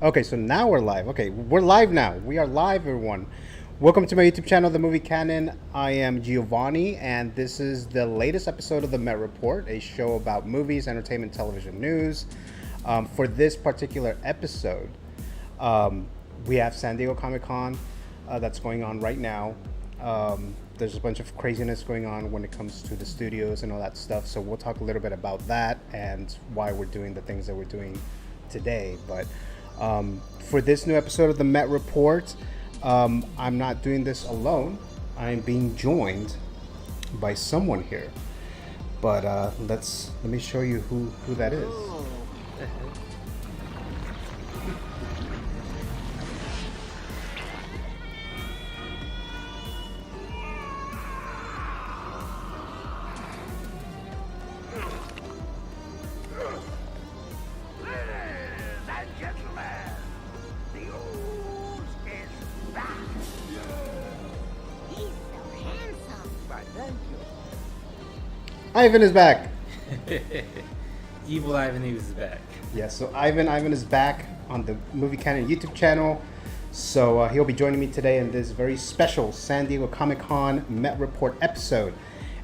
Okay, so now we're live. Okay, we're live now. We are live, everyone. Welcome to my YouTube channel, The Movie Canon. I am Giovanni, and this is the latest episode of the Met Report, a show about movies, entertainment, television news. For this particular episode, we have San Diego Comic-Con that's going on right now. There's a bunch of craziness going on when it comes to the studios and all that stuff. So we'll talk a little bit about that and why we're doing the things that we're doing today. But for this new episode of the Met Report, I'm not doing this alone. I'm being joined by someone here. But let me show you who that is. Ivan is back. Evil Ivan is back. Yeah, so Ivan is back on the Movie Canon YouTube channel. So he'll be joining me today in this very special San Diego Comic-Con Met Report episode.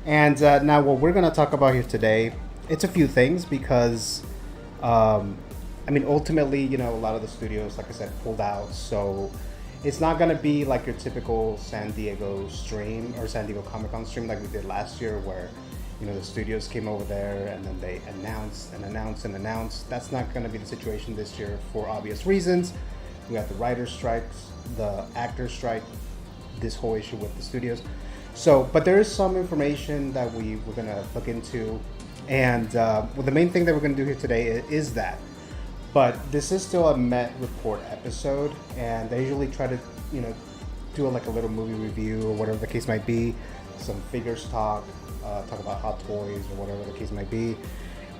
And now what we're going to talk about here today, it's a few things because, ultimately, a lot of the studios, like I said, pulled out. So it's not going to be like your typical San Diego stream or San Diego Comic-Con stream like we did last year where the studios came over there and then they announced. That's not going to be the situation this year for obvious reasons. We have the writer's strikes, the actor's strike, this whole issue with the studios. So, but there is some information that we're going to look into. And the main thing that we're going to do here today is that. But this is still a Met Report episode. And I usually try to, do like a little movie review or whatever the case might be. Some figures talk about hot toys or whatever the case might be,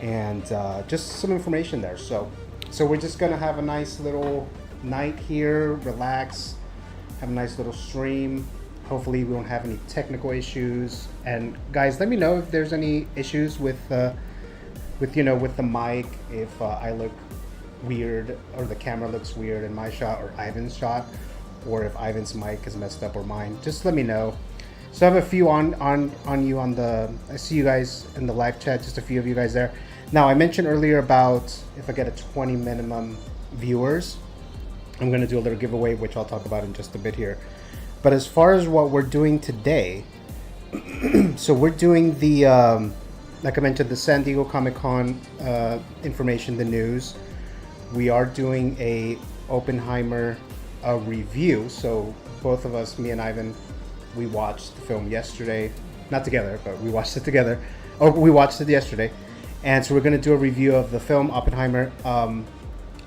and just some information there. So we're just gonna have a nice little night here, relax, have a nice little stream. Hopefully we won't have any technical issues. And guys, let me know if there's any issues with the mic, if I look weird or the camera looks weird in my shot or Ivan's shot, or if Ivan's mic is messed up or mine. Just let me know. So I have a few on you on the. I see you guys in the live chat. Just a few of you guys there. Now I mentioned earlier about if I get a 20 minimum viewers, I'm going to do a little giveaway, which I'll talk about in just a bit here. But as far as what we're doing today, so we're doing the like I mentioned, the San Diego Comic-Con information, the news. We are doing a Oppenheimer review. So both of us, me and Ivan, we watched the film yesterday, not together, but we watched it together. Oh, we watched it yesterday, and so we're going to do a review of the film Oppenheimer.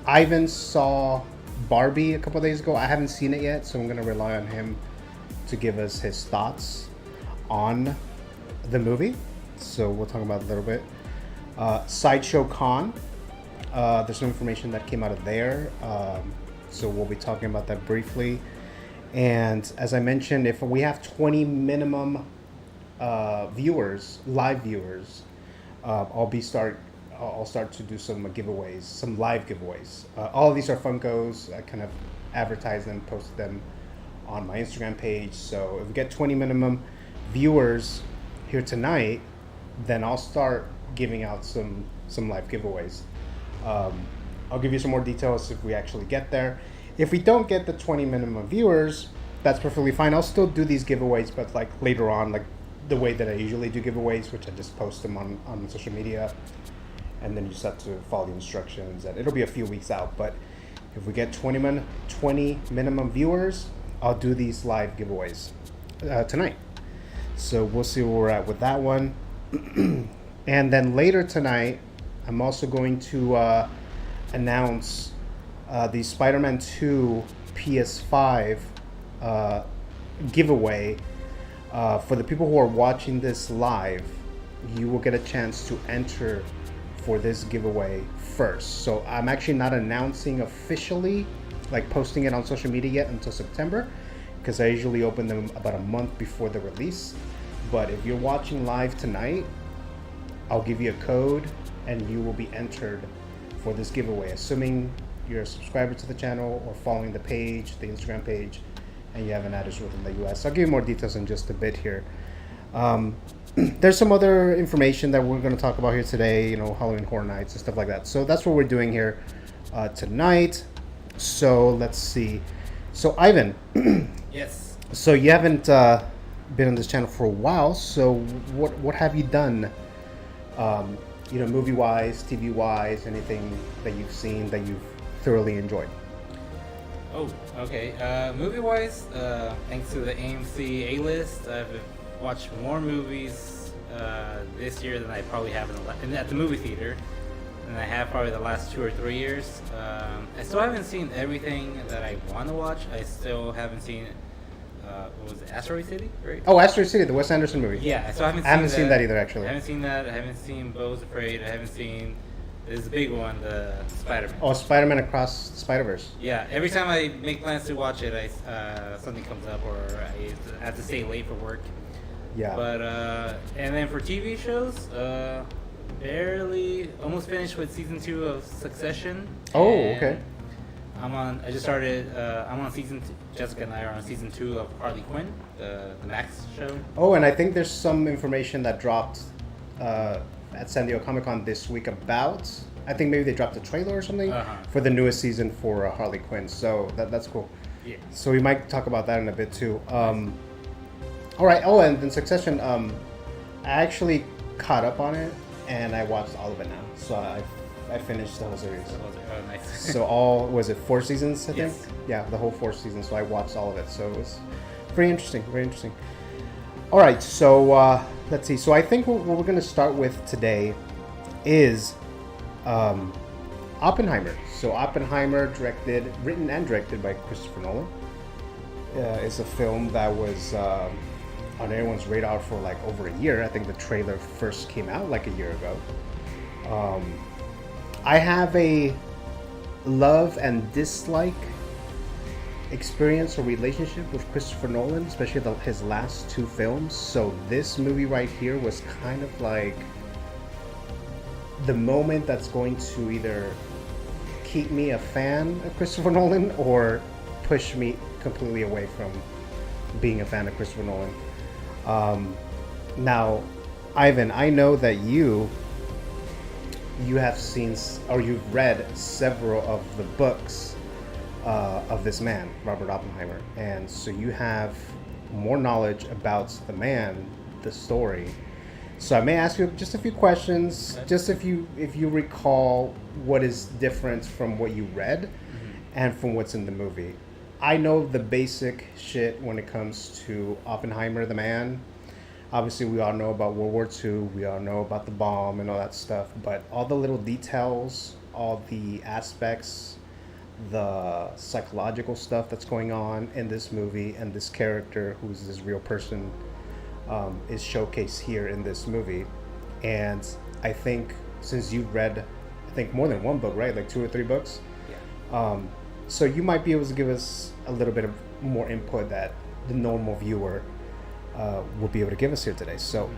Ivan saw Barbie a couple of days ago. I haven't seen it yet, so I'm going to rely on him to give us his thoughts on the movie. So we'll talk about it a little bit. Sideshow Con, there's some information that came out of there, so we'll be talking about that briefly. And as I mentioned, if we have 20 minimum viewers, live viewers, I'll start to do some giveaways, some live giveaways. All of these are Funkos. I kind of advertise them, post them on my Instagram page. So if we get 20 minimum viewers here tonight, then I'll start giving out some live giveaways. I'll give you some more details if we actually get there. If we don't get the 20 minimum viewers, that's perfectly fine. I'll still do these giveaways, but like later on, like the way that I usually do giveaways, which I just post them on social media, and then you just have to follow the instructions, and it'll be a few weeks out. But if we get 20 minimum viewers, I'll do these live giveaways tonight. So we'll see where we're at with that one. And then later tonight, I'm also going to announce the Spider-Man 2 PS5 giveaway. For the people who are watching this live, you will get a chance to enter for this giveaway first. So I'm actually not announcing officially, like posting it on social media yet until September, because I usually open them about a month before the release. But if you're watching live tonight, I'll give you a code and you will be entered for this giveaway, assuming you're a subscriber to the channel or following the page, the Instagram page, and you have an address within the U.S. I'll give you more details in just a bit here. There's some other information that we're going to talk about here today, Halloween Horror Nights and stuff like that. So that's what we're doing here tonight. So let's see. So Ivan. Yes. So you haven't been on this channel for a while. So what have you done? Movie-wise, TV-wise, anything that you've seen that you've thoroughly enjoyed? Oh, okay. Movie-wise, thanks to the AMC A-list, I've watched more movies this year than I probably have at the movie theater than I have probably the last 2 or 3 years. I still haven't seen everything that I want to watch. I still haven't seen what was it, Asteroid City, right? Oh, Asteroid City, the Wes Anderson movie. Yeah, so I haven't seen that either, actually. I haven't seen that. I haven't seen Beau's Afraid. I haven't seen this big one, the Spider-Man. Oh, Spider-Man Across the Spider-Verse. Yeah, every time I make plans to watch it, something comes up or I have to stay late for work. Yeah. But and then for TV shows, barely almost finished with season 2 of Succession. Oh, okay. I'm on season 2. Jessica and I are on season 2 of Harley Quinn, the Max show. Oh, and I think there's some information that dropped at San Diego Comic-Con this week about, I think maybe they dropped a trailer or something for the newest season for Harley Quinn. So that's cool. Yeah. So we might talk about that in a bit too. All right. Oh, and then Succession. I actually caught up on it and I watched all of it now. So I finished the whole series. Oh, nice. So was it 4 seasons, I think? Yes. Yeah, the whole 4 seasons. So I watched all of it. So it was very interesting, very interesting. All right, so let's see. So I think what we're going to start with today is Oppenheimer. So Oppenheimer, written and directed by Christopher Nolan, is a film that was on everyone's radar for like over a year. I think the trailer first came out like a year ago. I have a love and dislike experience or relationship with Christopher Nolan, especially his last 2 films. So this movie right here was kind of like the moment that's going to either keep me a fan of Christopher Nolan or push me completely away from being a fan of Christopher Nolan. Now, Ivan, I know that you have seen or you've read several of the books of this man, Robert Oppenheimer, and so you have more knowledge about the man, the story. So I may ask you just a few questions, just if you recall what is different from what you read and from what's in the movie. I know the basic shit when it comes to Oppenheimer, the man. Obviously, we all know about World War II. We all know about the bomb and all that stuff. But all the little details, all the aspects, the psychological stuff that's going on in this movie and this character, who's this real person, is showcased here in this movie. And I think since you've read, I think more than one book, right? Like 2 or 3 books? Yeah. So you might be able to give us a little bit of more input that the normal viewer will be able to give us here today. So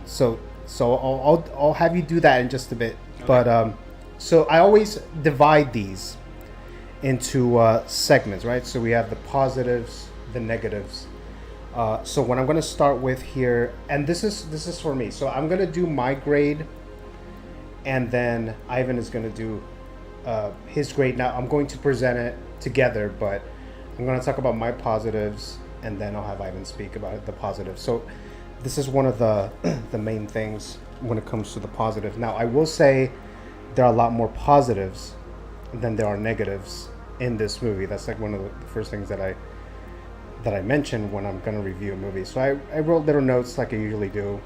I'll have you do that in just a bit. Okay. But so I always divide these into segments, right? So we have the positives, the negatives. So what I'm going to start with here, and this is for me. So I'm going to do my grade, and then Ivan is going to do his grade. Now I'm going to present it together, but I'm going to talk about my positives, and then I'll have Ivan speak about the positives. So this is one of the main things when it comes to the positive. Now I will say there are a lot more positives than there are negatives in this movie. That's like one of the first things that I mentioned when I'm going to review a movie. So I wrote little notes like I usually do.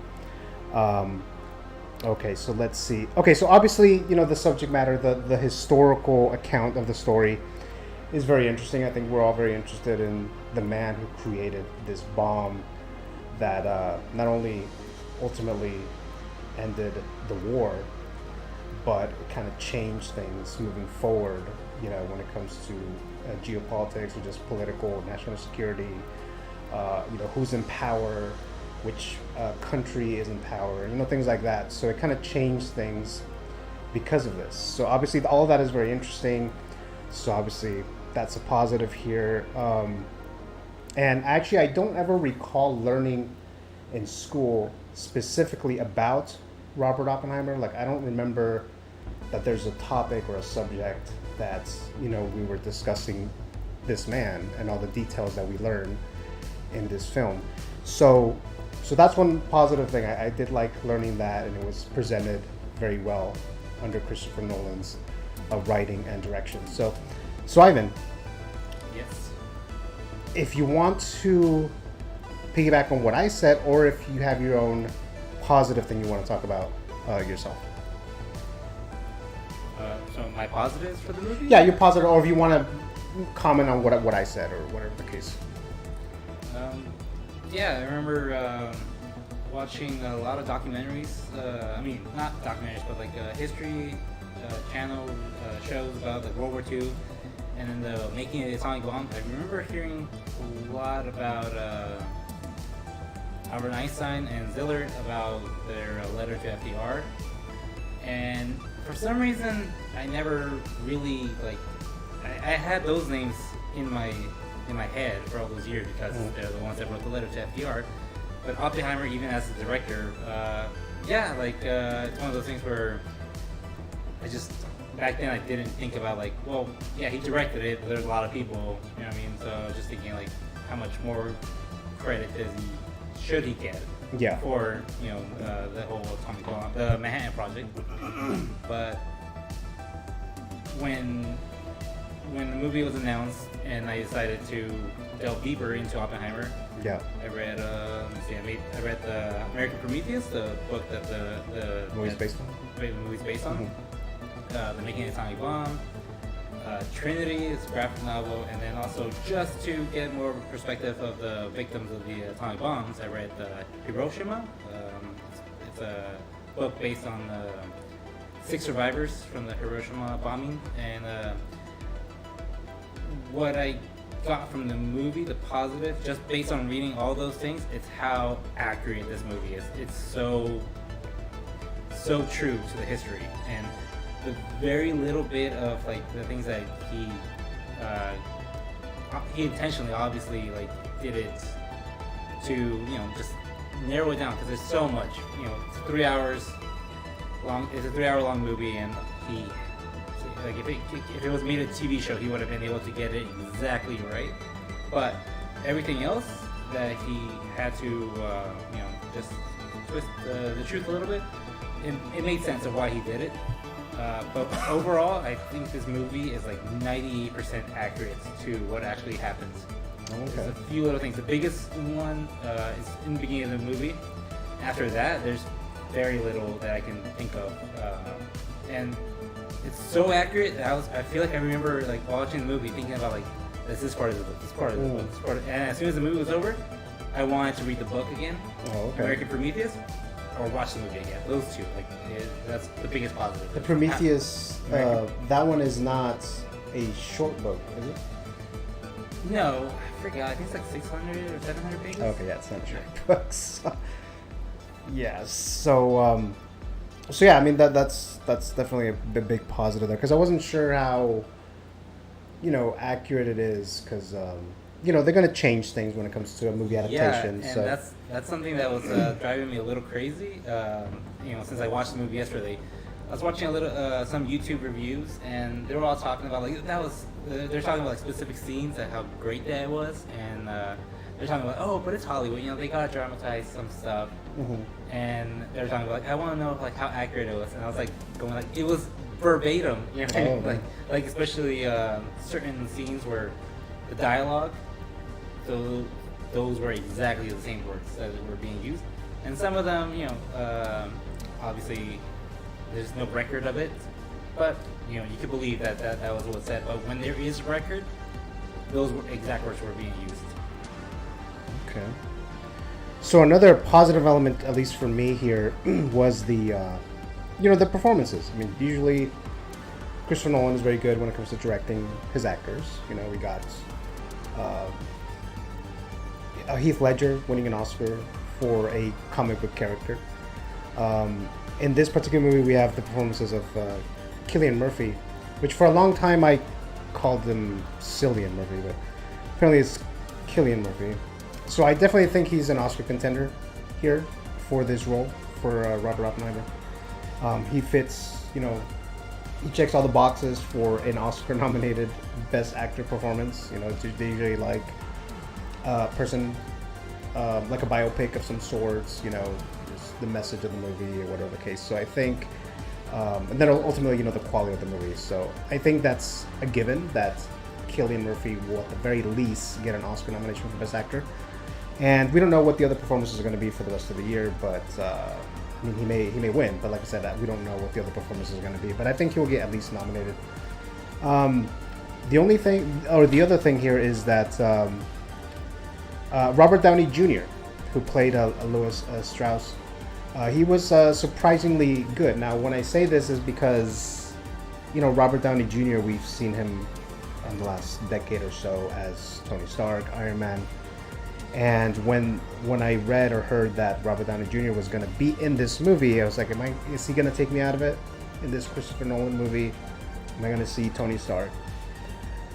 Okay, so let's see. Okay, so obviously, the subject matter, the historical account of the story is very interesting. I think we're all very interested in the man who created this bomb that not only ultimately ended the war, but it kind of changed things moving forward, when it comes to geopolitics or just political, national security, who's in power, which country is in power, things like that. So it kind of changed things because of this. So obviously all of that is very interesting. So obviously that's a positive here. And actually, I don't ever recall learning in school specifically about Robert Oppenheimer. Like, I don't remember that there's a topic or a subject that, we were discussing this man and all the details that we learn in this film. So that's one positive thing. I did like learning that, and it was presented very well under Christopher Nolan's writing and direction. So Ivan. Yes. If you want to piggyback on what I said, or if you have your own positive thing you want to talk about yourself. So my positives for the movie? Yeah, you're positive, or if you want to comment on what I said, or whatever the case. Yeah, I remember watching a lot of documentaries. Not documentaries, but like history channel shows about like World War II, and then the making of the atomic bomb. I remember hearing a lot about Albert Einstein and Zillard about their letter to FDR, and for some reason I never really I had those names in my head for all those years because they're the ones that wrote the letter to FDR. But Oppenheimer, even as the director, it's one of those things where I just back then I didn't think about he directed it, but there's a lot of people, you know what I mean? So I was just thinking how much more credit should he get for the whole atomic bomb, the Manhattan Project. But when the movie was announced and I decided to delve deeper into Oppenheimer, I read I read the American Prometheus, the book that the movie's based on. The Making of the Atomic Bomb, Trinity is a graphic novel, and then also just to get more of a perspective of the victims of the atomic bombs, I read Hiroshima. It's a book based on 6 survivors from the Hiroshima bombing, and what I got from the movie, the positive, just based on reading all those things, it's how accurate this movie is. It's so true to the history, and the very little bit of the things that he intentionally, obviously, did it to just narrow it down, because there's so much. It's 3 hours long. It's a 3-hour-long movie, and he. If it was made a TV show, he would have been able to get it exactly right. But everything else that he had to, just twist the truth a little bit, it made sense of why he did it. But overall, I think this movie is 98% accurate to what actually happens. Okay. There's a few little things. The biggest one is in the beginning of the movie. After that, there's very little that I can think of, and it's so accurate that I feel like I remember watching the movie thinking about this part of the book, this part of the book, this part of, and as soon as the movie was over, I wanted to read the book again, American Prometheus, or watch the movie again. Those two, that's the biggest positive. The Prometheus, that one is not a short book, is it? No, I forgot. I think it's 600 or 700 pages. Okay, yeah, it's not a short book. Yeah, so yeah, I mean that's definitely a big positive there, because I wasn't sure how accurate it is, because they're gonna change things when it comes to a movie adaptation. Yeah, and so that's something that was driving me a little crazy. Since I watched the movie yesterday, I was watching some YouTube reviews, and they were all talking about they're talking about specific scenes and how great that was, and they're talking about but it's Hollywood, they gotta dramatize some stuff. And they're talking about I want to know how accurate it was, and I was going it was verbatim, especially certain scenes where the dialogue, so those were exactly the same words that were being used, and some of them, obviously there's no record of it, but you could believe that was what was said. But when there is record, those exact words were being used. Okay. So another positive element, at least for me here, was the the performances. I mean, usually Christopher Nolan is very good when it comes to directing his actors. We got Heath Ledger winning an Oscar for a comic book character. In this particular movie, we have the performances of Cillian Murphy, which for a long time I called him Cillian Murphy, but apparently it's Cillian Murphy. So I definitely think he's an Oscar contender here for this role for Robert Oppenheimer. He fits, you know, he checks all the boxes for an Oscar-nominated Best Actor performance. You know, they usually like a person, like a biopic of some sorts. You know, just the message of the movie or whatever the case. So I think, and then ultimately, you know, the quality of the movie. So I think that's a given that Cillian Murphy will at the very least get an Oscar nomination for Best Actor. And we don't know what the other performances are going to be for the rest of the year, but I mean, he may win. But like I said, we don't know what the other performances are going to be. But I think he'll get at least nominated. The only thing, or the other thing here is that Robert Downey Jr., who played Louis Strauss, he was surprisingly good. Now, when I say this is because, you know, Robert Downey Jr., we've seen him in the last decade or so as Tony Stark, Iron Man. And when I read or heard that Robert Downey Jr. was going to be in this movie, I was like, is he going to take me out of it in this Christopher Nolan movie? Am I going to see Tony Stark?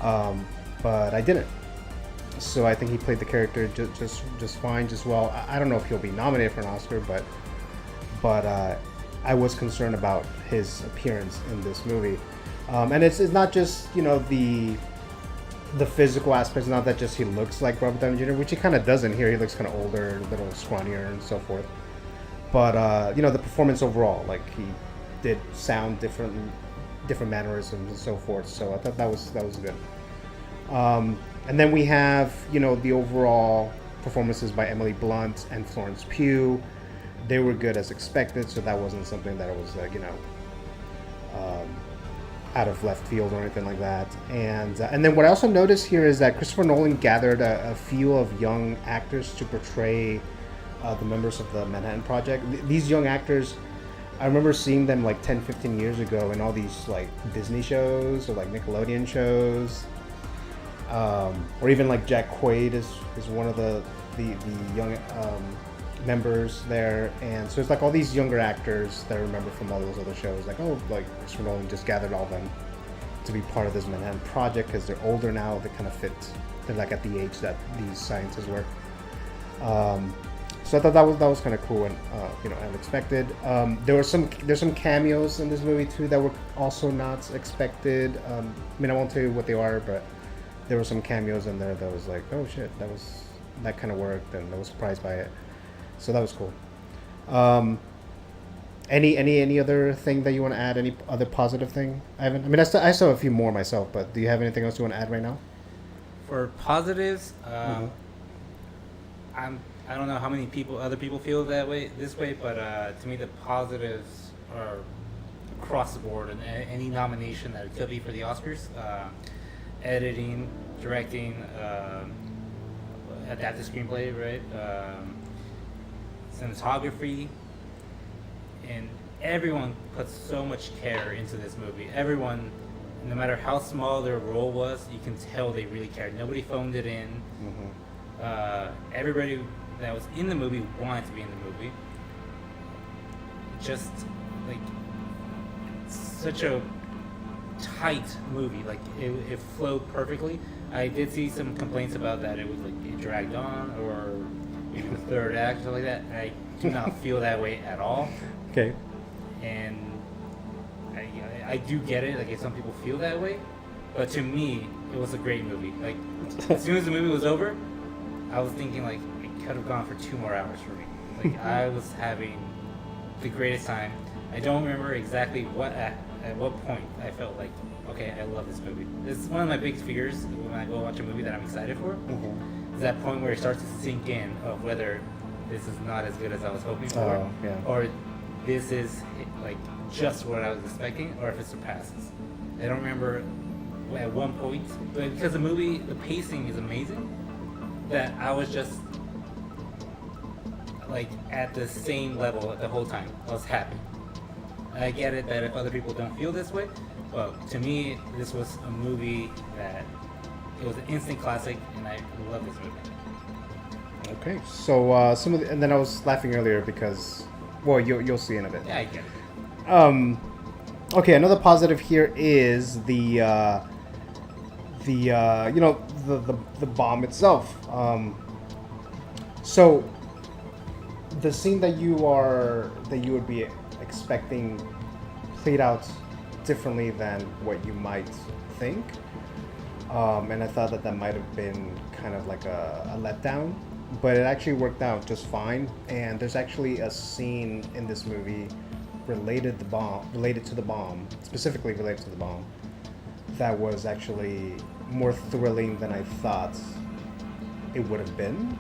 But I didn't. So I think he played the character just fine, just well. I don't know if he'll be nominated for an Oscar, but I was concerned about his appearance in this movie. And it's not just, you know, the physical aspects, not that just he looks like Robert Downey Jr., which he kind of doesn't here. He looks kind of older, a little scrawnier and so forth. But, you know, the performance overall, like he did sound different mannerisms and so forth. So I thought that was good. And then we have, you know, the overall performances by Emily Blunt and Florence Pugh. They were good as expected, so that wasn't something that was, you know, out of left field or anything like that. And then what I also noticed here is that Christopher Nolan gathered a few of young actors to portray the members of the Manhattan Project. These young actors, I remember seeing them like 10, 15 years ago in all these like Disney shows or like Nickelodeon shows. Or even like Jack Quaid is one of the young members there, and so it's like all these younger actors that I remember from all those other shows, like Christopher Nolan just gathered all of them to be part of this Manhattan Project because they're older now. They kind of fit. They're like at the age that these scientists were. So I thought that was kind of cool and you know, unexpected. There's some cameos in this movie too that were also not expected. I mean, I won't tell you what they are, but there were some cameos in there that was like, oh shit, that kind of worked, and I was surprised by it. So that was cool. Any other thing that you want to add? Any other positive thing? I still have a few more myself, but do you have anything else you want to add right now? For positives, I don't know how many other people feel this way, but to me the positives are across the board, and any nomination that it could be for the Oscars, editing, directing, adapted screenplay, right? Cinematography, and everyone puts so much care into this movie. Everyone, no matter how small their role was, you can tell they really cared. Nobody phoned it in. Everybody that was in the movie wanted to be in the movie. Just like such a tight movie. Like it flowed perfectly. I did see some complaints about that. It was like it dragged on, or maybe the third act, or like that. I do not feel that way at all. Okay. And I do get it. Like, if some people feel that way, but to me, it was a great movie. Like, as soon as the movie was over, I was thinking like it could have gone for 2 more hours for me. Like, I was having the greatest time. I don't remember exactly at what point I felt like, okay, I love this movie. This is one of my biggest fears when I go watch a movie that I'm excited for. Is that point where it starts to sink in of whether this is not as good as I was hoping for, or this is like just what I was expecting, or if it surpasses. I don't remember at one point, but because the pacing is amazing, that I was just like at the same level the whole time. I was happy. I get it that if other people don't feel this way, but to me, this was a movie that it was an instant classic, and I love this movie. Okay, so and then I was laughing earlier because, well, you'll see in a bit. Yeah, I get it. Okay, another positive here is the the the bomb itself. So the scene that you would be expecting played out differently than what you might think, and I thought that might have been kind of like a letdown, but it actually worked out just fine. And there's actually a scene in this movie related to the bomb, specifically related to the bomb, that was actually more thrilling than I thought it would have been.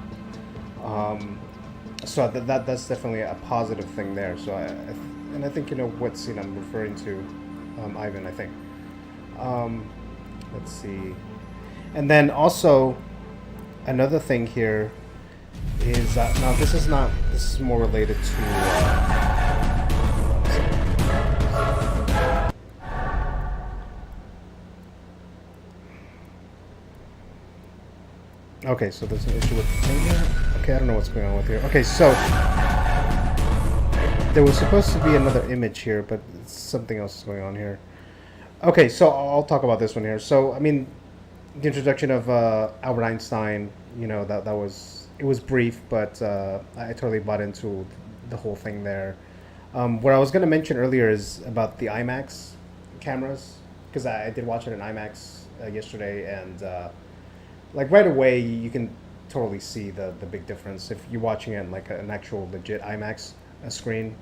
So that's definitely a positive thing there. So I think you know what scene I'm referring to, Ivan. I think. Let's see, and then also another thing here is now this is not. This is more related to. Okay, so there's an issue with the thing here. Okay, I don't know what's going on with here. Okay, so there was supposed to be another image here, but something else is going on here. Okay, so I'll talk about this one here. So, I mean, the introduction of Albert Einstein, you know, that was, it was brief, but I totally bought into the whole thing there. What I was going to mention earlier is about the IMAX cameras, because I did watch it in IMAX yesterday, and like right away you can totally see the big difference if you're watching it in like an actual legit IMAX screen.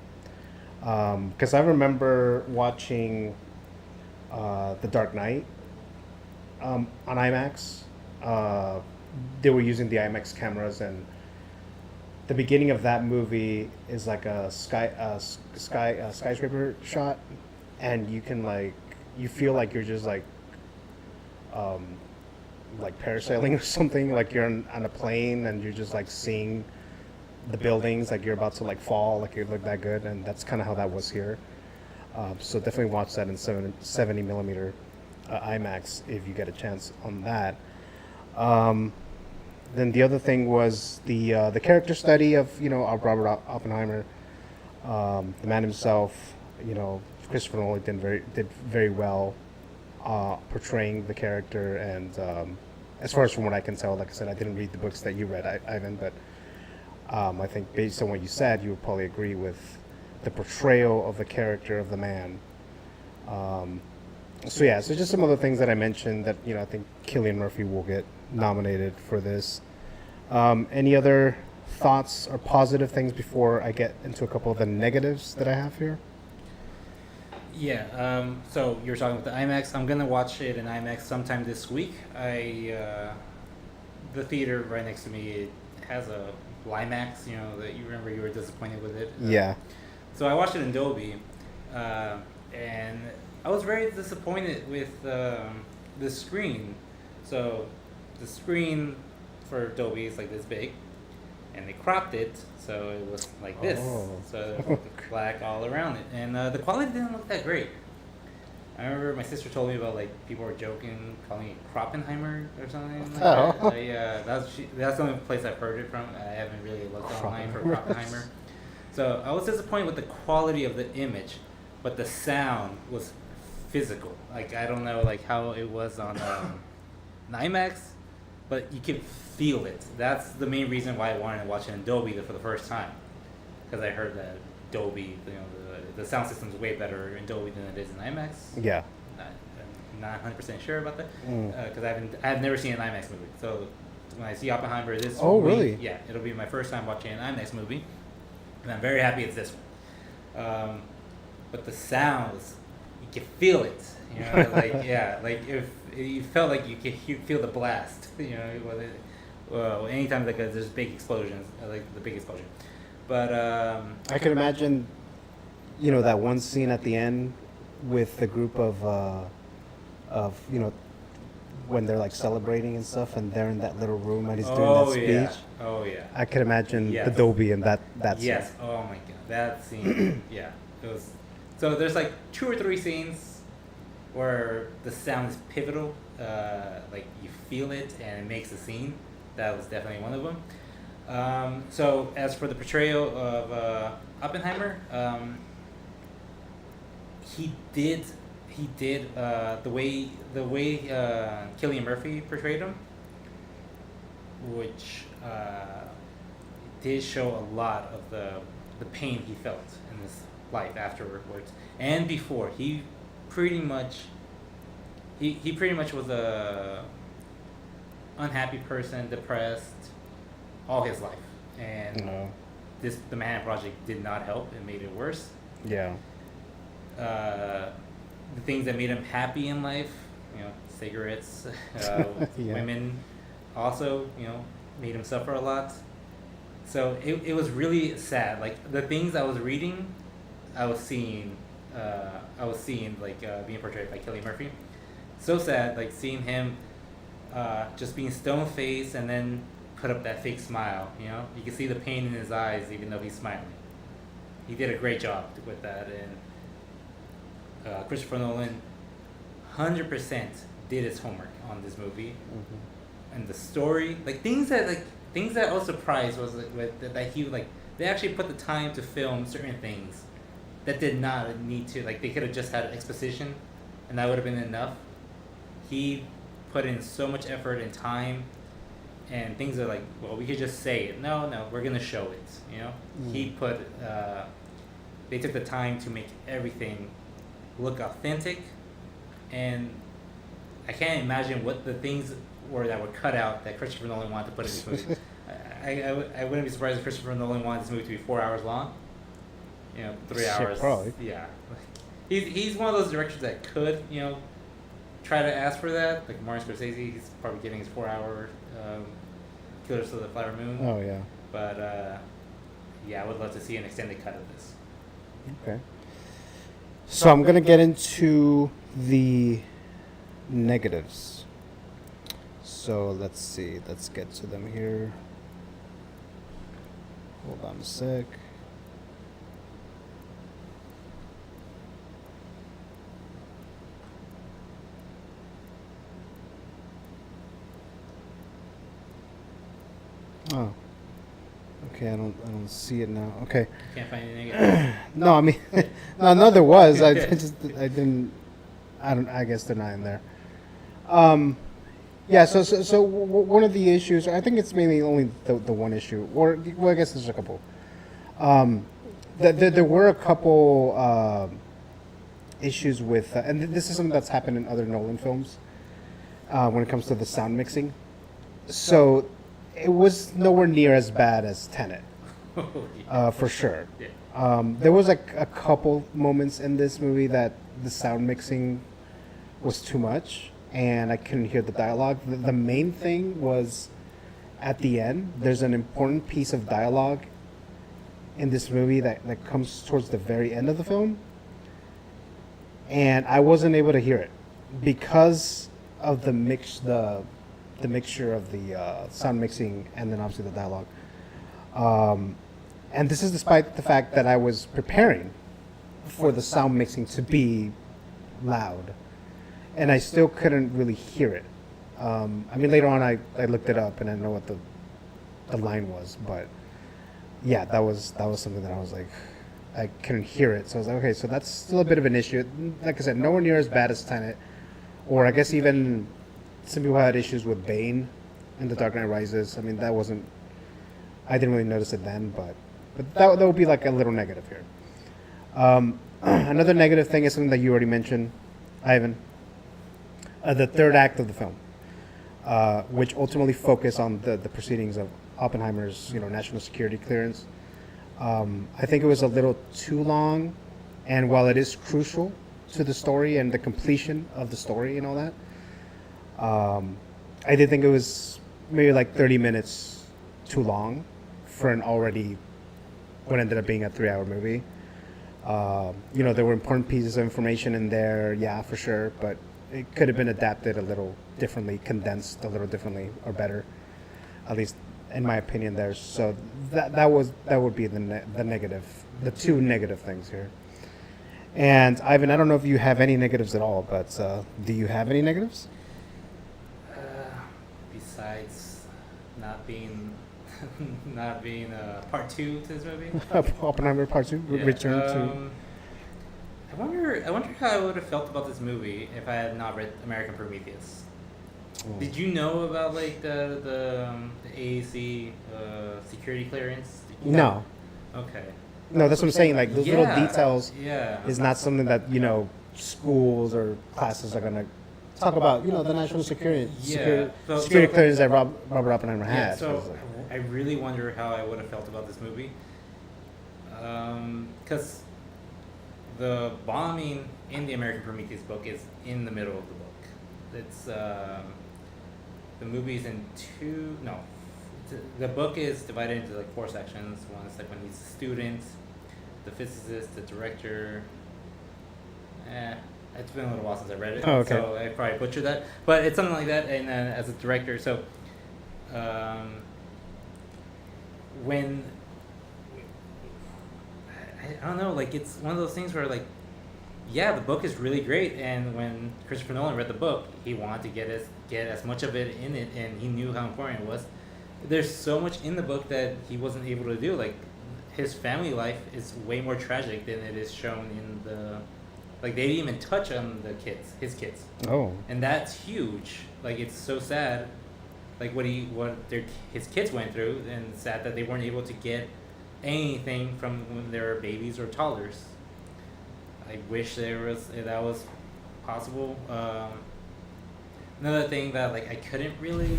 Because I remember watching The Dark Knight on IMAX. They were using the IMAX cameras, and the beginning of that movie is like a skyscraper shot, and you can you feel like you're just like parasailing or something, like you're on a plane and you're just like seeing the buildings, like you're about to like fall, like you look that good. And that's kind of how that was here. So definitely watch that in 70 millimeter IMAX if you get a chance on that. Then the other thing was the character study of Robert Oppenheimer, the man himself. Christopher Nolan did very well portraying the character, and as far as from what I can tell, like I said, I didn't read the books that you read, Ivan, but I think based on what you said, you would probably agree with the portrayal of the character of the man. So just some other things that I mentioned that I think Cillian Murphy will get nominated for this. Any other thoughts or positive things before I get into a couple of the negatives that I have here? Yeah, so you were talking about the IMAX. I'm going to watch it in IMAX sometime this week. The theater right next to me, it has a Limax, that you remember you were disappointed with it. Yeah. So I watched it in Dolby, and I was very disappointed with the screen. So the screen for Dolby is like this big, and they cropped it so it was like this. So it was black all around it, and the quality didn't look that great. I remember my sister told me about people were joking, calling it Oppenheimer or something like that. Yeah, that's the only place I've heard it from. I haven't really looked online for Oppenheimer. So I was disappointed with the quality of the image, but the sound was physical. I don't know how it was on IMAX, but you can feel it. That's the main reason why I wanted to watch it in Dolby for the first time, because I heard that Dolby, the sound system is way better in Dolby than it is in IMAX. Yeah. I'm not 100% sure about that, because I've never seen an IMAX movie. So when I see Oppenheimer this week, really? Yeah, it'll be my first time watching an IMAX movie, and I'm very happy it's this one. But the sounds, you can feel it. If you felt like you feel the blast. Anytime there's big explosions, like the big explosion. But I can imagine, that one scene at the end with the group of when they're celebrating and stuff, and they're in that little room and he's doing that speech. Yeah. Oh yeah. I can imagine the Dolby in that scene. Yes. Oh my god, that scene. Yeah, it was. So there's 2 or 3 scenes where the sound is pivotal. You feel it and it makes a scene. That was definitely one of them. So as for the portrayal of Oppenheimer, he did the way Cillian Murphy portrayed him, which did show a lot of the pain he felt in his life afterwards and before. He pretty much was a unhappy person, depressed all his life, and the Manhattan Project did not help. It made it worse. Yeah. The things that made him happy in life, cigarettes, women, also, made him suffer a lot. So it was really sad. Like the things I was reading, I was seeing like being portrayed by Cillian Murphy. So sad, like seeing him just being stone faced and then put up that fake smile. You can see the pain in his eyes even though he's smiling. He did a great job with that, and Christopher Nolan 100% did his homework on this movie. And the story, things that I was surprised was that he they actually put the time to film certain things that did not need to, they could have just had exposition and that would have been enough. He put in so much effort and time, and things are well, we could just say it. No, we're gonna show it. He put they took the time to make everything look authentic, and I can't imagine what the things were that were cut out that Christopher Nolan wanted to put in this movie. I wouldn't be surprised if Christopher Nolan wanted this movie to be 4 hours long. 3 hours. Probably. Yeah. He's one of those directors that could, try to ask for that. Like Martin Scorsese, he's probably getting his 4 hour Killers of the Flower Moon. Oh, yeah. But, I would love to see an extended cut of this. Okay. So I'm going to get into the negatives. So let's see. Let's get to them here. Hold on a sec. Oh. Okay, I don't see it now. Okay. Can't find any negatives. No, I mean, no, there was. I guess they're not in there. Yeah. So one of the issues, I think it's mainly only the one issue, or well, I guess there's a couple. There were a couple issues with, and this is something that's happened in other Nolan films, when it comes to the sound mixing. So it was nowhere near as bad as Tenet, for sure. Yeah. There was a couple moments in this movie that the sound mixing was too much, and I couldn't hear the dialogue. The main thing was at the end, there's an important piece of dialogue in this movie that comes towards the very end of the film, and I wasn't able to hear it because of the mixture of the sound mixing and then obviously the dialogue. And this is despite the fact that I was preparing for the sound mixing to be loud, and I still couldn't really hear it. I mean, later on I looked it up and I know what the line was, but yeah, that was something that I was like, I couldn't hear it. So I was like, okay, so that's still a bit of an issue. Like I said, nowhere near as bad as Tenet, or I guess even some people had issues with Bane in The Dark Knight Rises. I mean, that wasn't, I didn't really notice it then, but that would be like a little negative here. Another negative thing is something that you already mentioned, Ivan. The third act of the film, which ultimately focused on the proceedings of Oppenheimer's, national security clearance. I think it was a little too long, and while it is crucial to the story and the completion of the story and all that, I did think it was maybe like 30 minutes too long for an already what ended up being a 3-hour movie. There were important pieces of information in there, yeah, for sure, but it could have been adapted a little differently, condensed a little differently, or better, at least in my opinion there. So that would be the negative, the two negative things here. And Ivan, I don't know if you have any negatives at all, but do you have any negatives? Besides not being part 2 to this movie. Oppenheimer Part 2, Yeah, return to. I wonder how I would have felt about this movie if I had not read American Prometheus. Did you know about like the AAC security clearance? No. Okay. No, that's what I'm saying. Like those little details Yeah. is not something that schools or classes are gonna talk about. The national security security clearance that Robert Oppenheimer Yeah. had. So I really wonder how I would have felt about this movie. Because the bombing in the American Prometheus book is in the middle of the book. It's the movie's in two. No, the book is divided into like 4 sections. One is like when he's a student, the physicist, the director. It's been a little while since I read it, oh, okay. so I probably butchered that. But it's something like that, and as a director, so when I don't know, like it's one of those things where like, yeah, the book is really great, and when Christopher Nolan read the book, he wanted to get as much of it in it, and he knew how important it was. There's so much in the book that he wasn't able to do. Like his family life is way more tragic than it is shown in the. Like they didn't even touch on his kids. Oh. And that's huge. Like it's so sad. Like his kids went through, and it's sad that they weren't able to get anything from when they were babies or toddlers. I wish that was possible. Another thing that like I couldn't really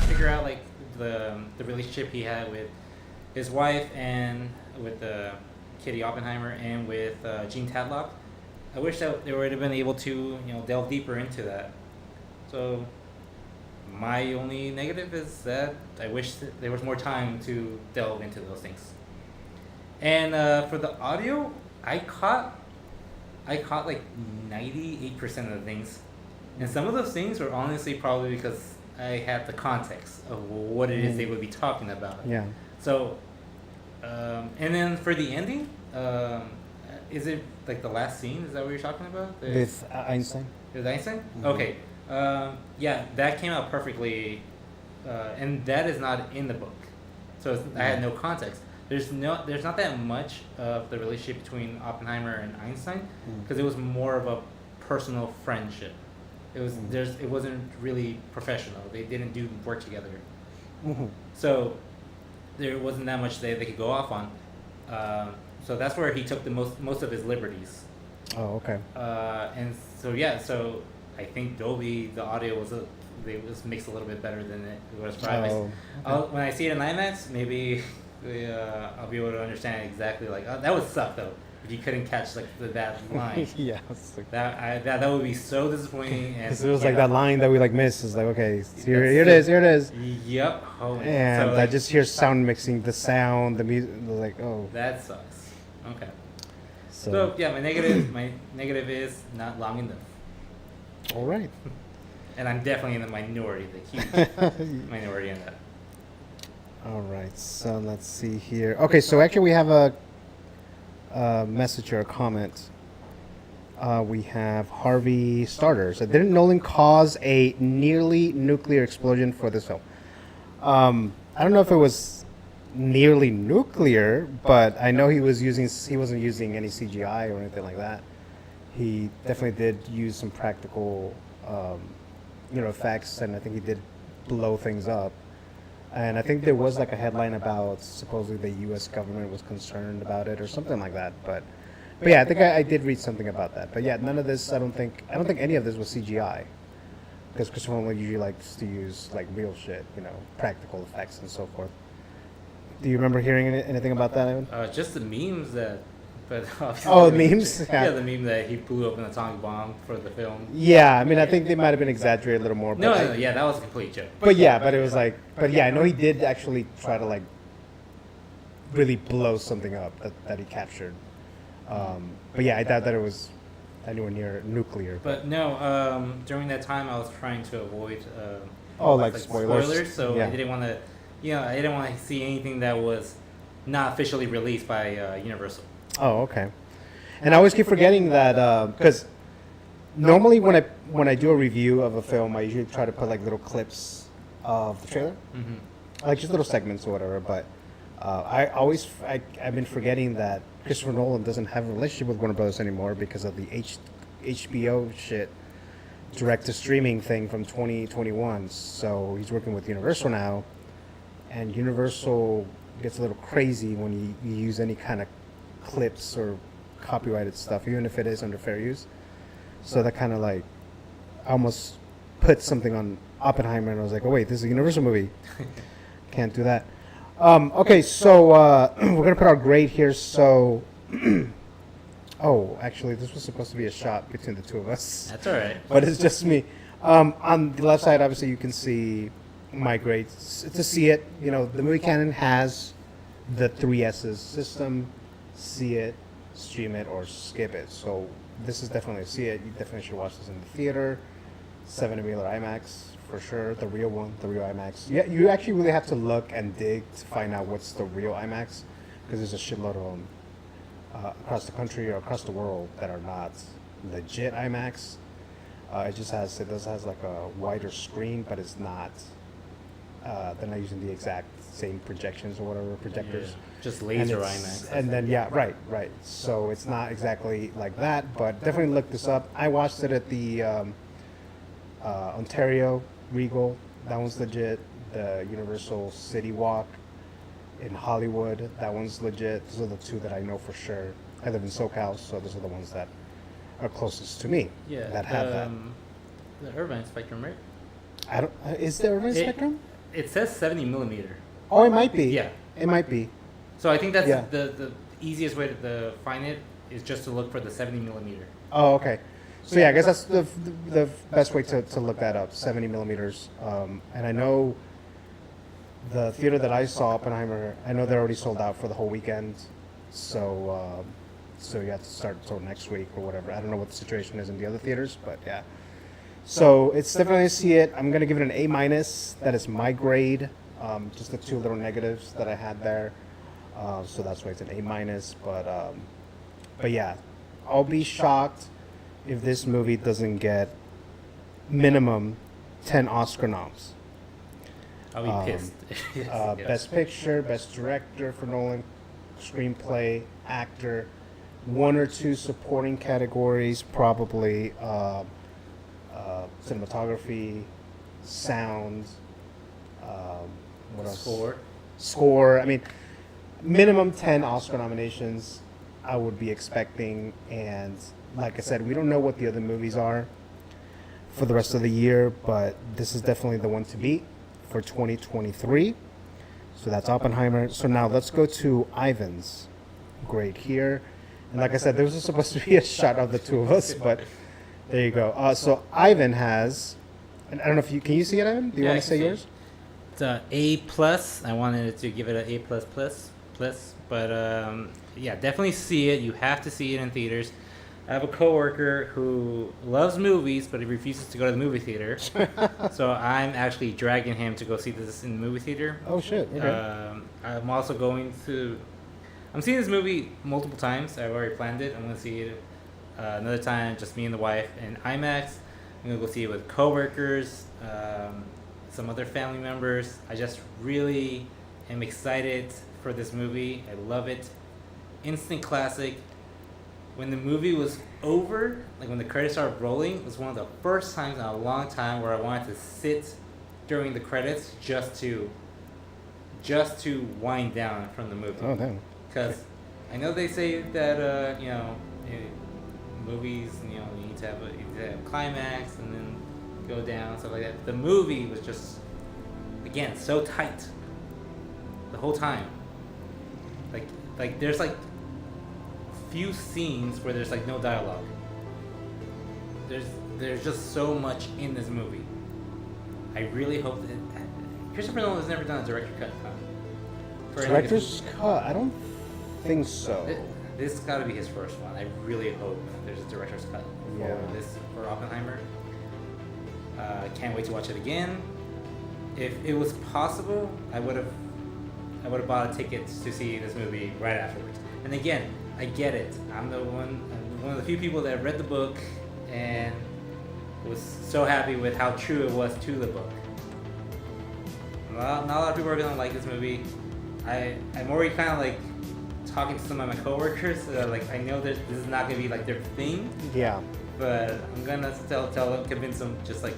figure out, like the relationship he had with his wife and with Kitty Oppenheimer and with Jean Tadlock. I wish that they would have been able to delve deeper into that. So my only negative is that I wish that there was more time to delve into those things. And for the audio, I caught like 98% of the things, and some of those things were honestly probably because I had the context of what it is they would be talking about. Yeah. So, and then for the ending, is it like the last scene? Is that what you're talking about? With Einstein? With Einstein? Mm-hmm. Okay. Yeah, that came out perfectly, and that is not in the book. So I had no context. There's not that much of the relationship between Oppenheimer and Einstein, because it was more of a personal friendship. It was it wasn't really professional. They didn't do work together. Mm-hmm. So there wasn't that much they could go off on. So that's where he took the most of his liberties. Oh, okay. And so yeah, so I think Dolby, the audio was mixed a little bit better than it was for IMAX. When I see it in IMAX, maybe I'll be able to understand exactly like that would suck though if you couldn't catch like that line. Yeah. That would be so disappointing. And it was like that line that we like missed. It's like, okay, here it is. Yep. Oh, and so, I just hear sound mixing, the sound, the music, like, oh. That sucks. Okay. So yeah, my negative is not long enough. All right. And I'm definitely in the minority, the huge minority in that. All right, so let's see here. Okay, so actually we have a message or a comment. We have Harvey Starter. So didn't Nolan cause a nearly nuclear explosion for this film? I don't know if it was nearly nuclear, but I know he wasn't using any CGI or anything like that. He definitely did use some practical, effects, and I think he did blow things up. And I think there was like a headline about supposedly the U.S. government was concerned about it or something like that. But yeah, I think I did read something about that. But yeah, none of this. I don't think any of this was CGI, because Christopher Nolan usually likes to use like real shit, practical effects and so forth. Do you remember hearing anything about that, Evan? Just the memes that. But memes? Yeah, the meme that he blew up an atomic bomb for the film. Yeah, I mean, I think they might have been exaggerated a little more. No, yeah, that was a complete joke. But it was like, I know he did actually try to like really blow something up that he captured. But yeah, I doubt that it was anywhere near nuclear. But no, during that time I was trying to avoid like spoilers. So yeah. I didn't want to see anything that was not officially released by Universal. Oh, okay. And I always keep forgetting that because normally when I do a review of a film, I usually try to put like little clips of the trailer, like just little segments or whatever. But I've been forgetting that Christopher Nolan doesn't have a relationship with Warner Brothers anymore because of the HBO shit, direct to streaming thing from 2021. So he's working with Universal now, and Universal gets a little crazy when you use any kind of clips or copyrighted stuff, even if it is under fair use. So that kind of like almost put something on Oppenheimer, and I was like, oh wait, this is a Universal movie. Can't do that. Okay, so we're gonna put our grade here. So, oh, actually, this was supposed to be a shot between the two of us. That's all right. But it's just me. On the left side, obviously, you can see my grades. To see it, you know, the movie canon has the 3S's: system, see it, stream it, or skip it. So this is definitely a see it. You definitely should watch this in the theater, 7mm IMAX for sure. The real one, the real IMAX. Yeah, you actually really have to look and dig to find out what's the real IMAX, because there's a shitload of them across the country or across the world that are not legit IMAX. It does has like a wider screen, but it's not. They're not using the exact same projections or whatever projectors. Yeah. Just laser IMAX. And then yeah, right. So it's not exactly like that, but definitely look this up. I watched it at the Ontario Regal. That one's legit. The Universal City Walk in Hollywood. That one's legit. Those are the two that I know for sure. I live in SoCal, so those are the ones that are closest to me. Yeah. That have that. The Irvine Spectrum, right? I don't. Is there a spectrum? It says 70mm. Oh, it might be. Yeah. It might be. So I think that's Yeah. the easiest way to find it is just to look for the 70mm. Oh, okay. So yeah, I guess that's the best way to look that up. 70mm. And I know the theater that I saw Oppenheimer. I know they're already sold out for the whole weekend. So so you have to start until next week or whatever. I don't know what the situation is in the other theaters, but yeah. So it's definitely a see it. I'm gonna give it an A minus. That is my grade. Just the two little negatives that I had there. So that's why it's an A minus. But yeah, I'll be shocked if this movie doesn't get minimum 10 Oscar noms. I'll be pissed. Yes. Best Picture, Best Director for Nolan, Screenplay, Actor, one or two supporting categories, probably cinematography, sound, what else? Score. I mean, minimum 10 Oscar nominations I would be expecting. And like I said, we don't know what the other movies are for the rest of the year, but this is definitely the one to beat for 2023. So that's Oppenheimer. So now let's go to Ivan's grade here. And like I said, there was supposed to be a shot of the two of us, but there you go. So Ivan has, and I don't know if can you see it, Ivan? Do you want to say yours? It's a A plus. I wanted to give it an A plus, but yeah, definitely see it. You have to see it in theaters. I have a coworker who loves movies, but he refuses to go to the movie theater. So I'm actually dragging him to go see this in the movie theater. Oh shit! Okay. I'm also I'm seeing this movie multiple times. I've already planned it. I'm going to see it another time, just me and the wife in IMAX. I'm going to go see it with coworkers, some other family members. I just really am excited for this movie. I love it. Instant classic. When the movie was over, like when the credits started rolling, it was one of the first times in a long time where I wanted to sit during the credits just to wind down from the movie. Oh damn. Because I know they say that movies, you need to have a climax and then go down, stuff like that. The movie was just, again, so tight the whole time. Like there's like few scenes where there's like no dialogue. There's just so much in this movie. I really hope that Christopher Nolan has never done a director's cut. Director's cut? I don't think so. This got to be his first one. I really hope there's a director's cut for Oppenheimer. Can't wait to watch it again. If it was possible, I would have bought a ticket to see this movie right afterwards. And again, I get it. I'm one of the few people that read the book and was so happy with how true it was to the book. Not a lot of people are gonna like this movie. I'm already kind of like talking to some of my coworkers. Like I know that this is not gonna be like their thing. Yeah. But I'm gonna tell them, convince them, just like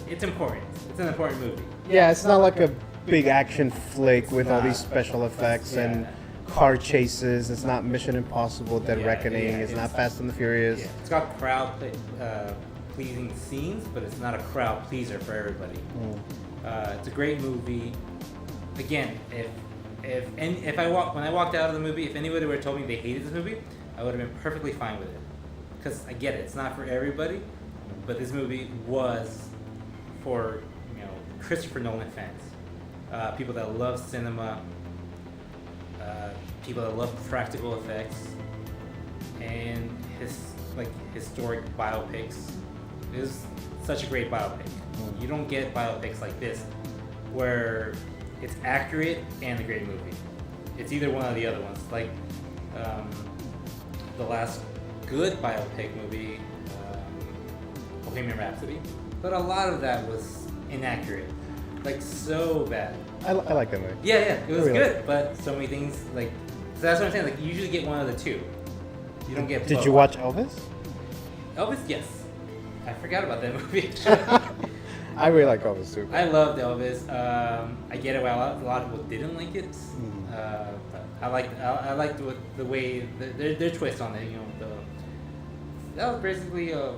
it's important. It's an important movie. Yeah, it's not like a big action flick with all these special effects and car chases. It's not Mission Impossible: Dead Reckoning. It's not Fast and the Furious. Yeah. It's got crowd pleasing scenes, but it's not a crowd pleaser for everybody. It's a great movie. Again, when I walked out of the movie, if anybody would have told me they hated this movie, I would have been perfectly fine with it. Because I get it, it's not for everybody, but this movie was for Christopher Nolan fans, people that love cinema, people that love practical effects, and historic biopics. It is such a great biopic. You don't get biopics like this where it's accurate and a great movie. It's either one or the other ones. Like the last good biopic movie, Bohemian Rhapsody, but a lot of that was inaccurate, like so bad. I like that movie. Yeah, it was good, but so many things so that's what I'm saying. Like you usually get one of the two. You don't get. Did you watch Elvis? Elvis, yes. I forgot about that movie. I really like Elvis too. I loved Elvis. I get it. Why a lot of people didn't like it. But I liked the way their twist on it. That was basically a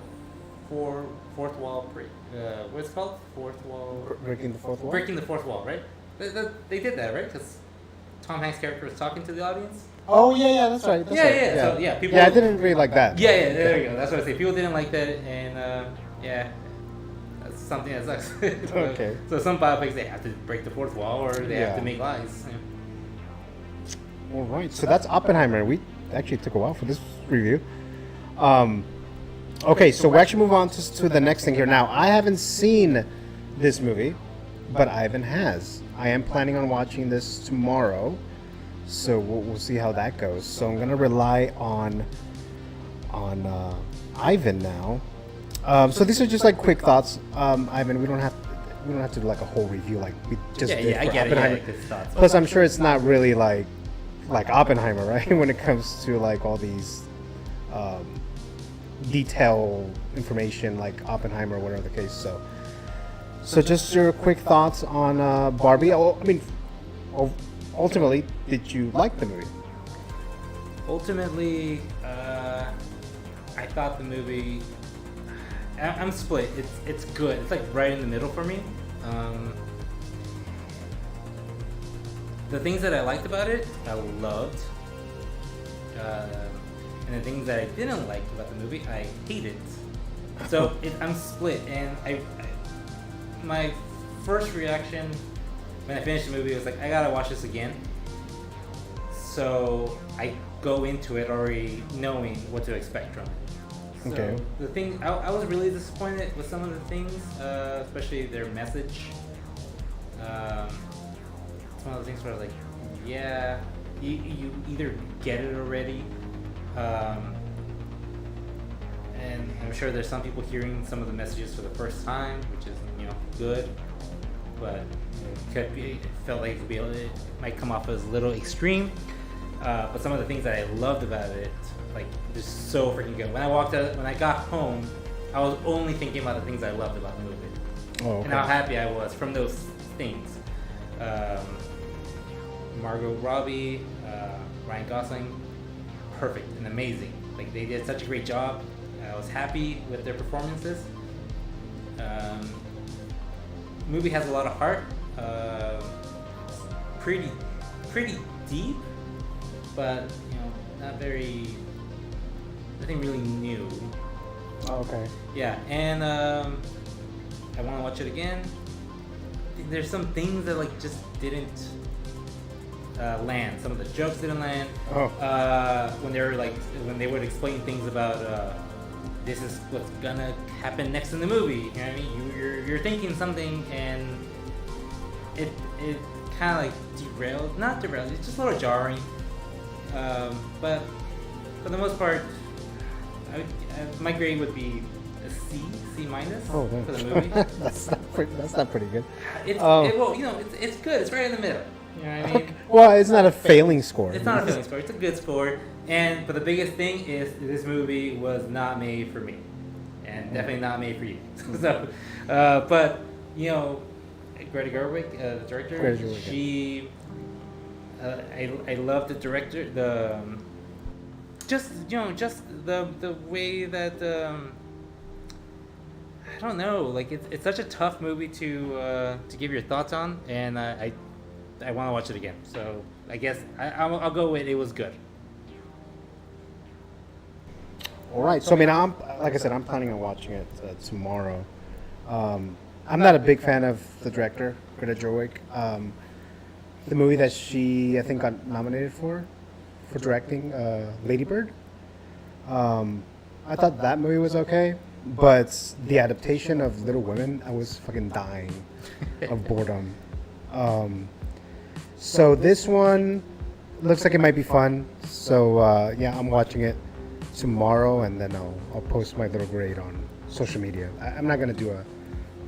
fourth wall break. What's it called? Fourth wall. Breaking the fourth wall. Breaking the fourth wall, right? They did that, right? Because Tom Hanks' character was talking to the audience. Oh yeah, that's right. That's right. Yeah. So yeah, people. Yeah, I didn't really like that. Yeah. There you go. That's what I say. People didn't like that, and that's something that sucks. Okay. So some biopics they have to break the fourth wall, or they have to make lies. All right. So that's Oppenheimer. We actually took a while for this review. Okay, so we actually move on to the next thing here. Now, I haven't seen this movie, but Ivan has. I am planning on watching this tomorrow, so we'll see how that goes. So I'm gonna rely on Ivan now. So these are just like quick thoughts, Ivan. We don't have to do like a whole review like we just did for Oppenheimer. Plus, I'm sure it's not really like Oppenheimer, right? When it comes to like all these detail information like Oppenheimer or whatever the case. So just your quick thoughts on Barbie. Ultimately, did you like the movie? Ultimately, I thought the movie. I'm split. It's good. It's like right in the middle for me. The things that I liked about it, I loved. And the things that I didn't like about the movie, I hated. So I'm split, and my first reaction when I finished the movie was like, I gotta watch this again. So I go into it already knowing what to expect from it. So okay. The thing, I was really disappointed with some of the things, especially their message. It's one of the things where I was like, yeah, you either get it already. And I'm sure there's some people hearing some of the messages for the first time, which is good, but it felt like it might come off as a little extreme. But some of the things that I loved about it, like, just so freaking good. When I got home, I was only thinking about the things I loved about the movie, and how happy I was from those things. Margot Robbie, Ryan Gosling, perfect and amazing. Like, they did such a great job. I was happy with their performances. Movie has a lot of heart. Pretty deep, but nothing really new. Oh, okay. Yeah, and I want to watch it again. There's some things that just didn't land. Some of the jokes didn't land. When they would explain things about this is what's gonna happen next in the movie. You know what I mean? You're thinking something, and it kind of not derailed. It's just a little jarring. But for the most part, my grade would be a C minus for the movie. That's not pretty good. It's good. It's right in the middle. You know what I mean? Well, it's not a failing score. It's not a failing score. It's a good score. But the biggest thing is this movie was not made for me, and definitely not made for you. So, but you know, Greta Gerwig, the director, Greta Gerwig, she, I love the director. The just the way that I don't know, like it's such a tough movie to give your thoughts on, and I want to watch it again. So I guess I'll go with it was good. All right. So I mean, like I said, I'm planning on watching it tomorrow. I'm not a big fan of the director, Greta Gerwig. The movie that she, I think, got nominated for directing, Lady Bird. I thought that movie was okay, but the adaptation of Little Women, I was fucking dying of boredom. So this one looks like it might be fun. So yeah, I'm watching it tomorrow, and then I'll post my little grade on social media. I'm not gonna do a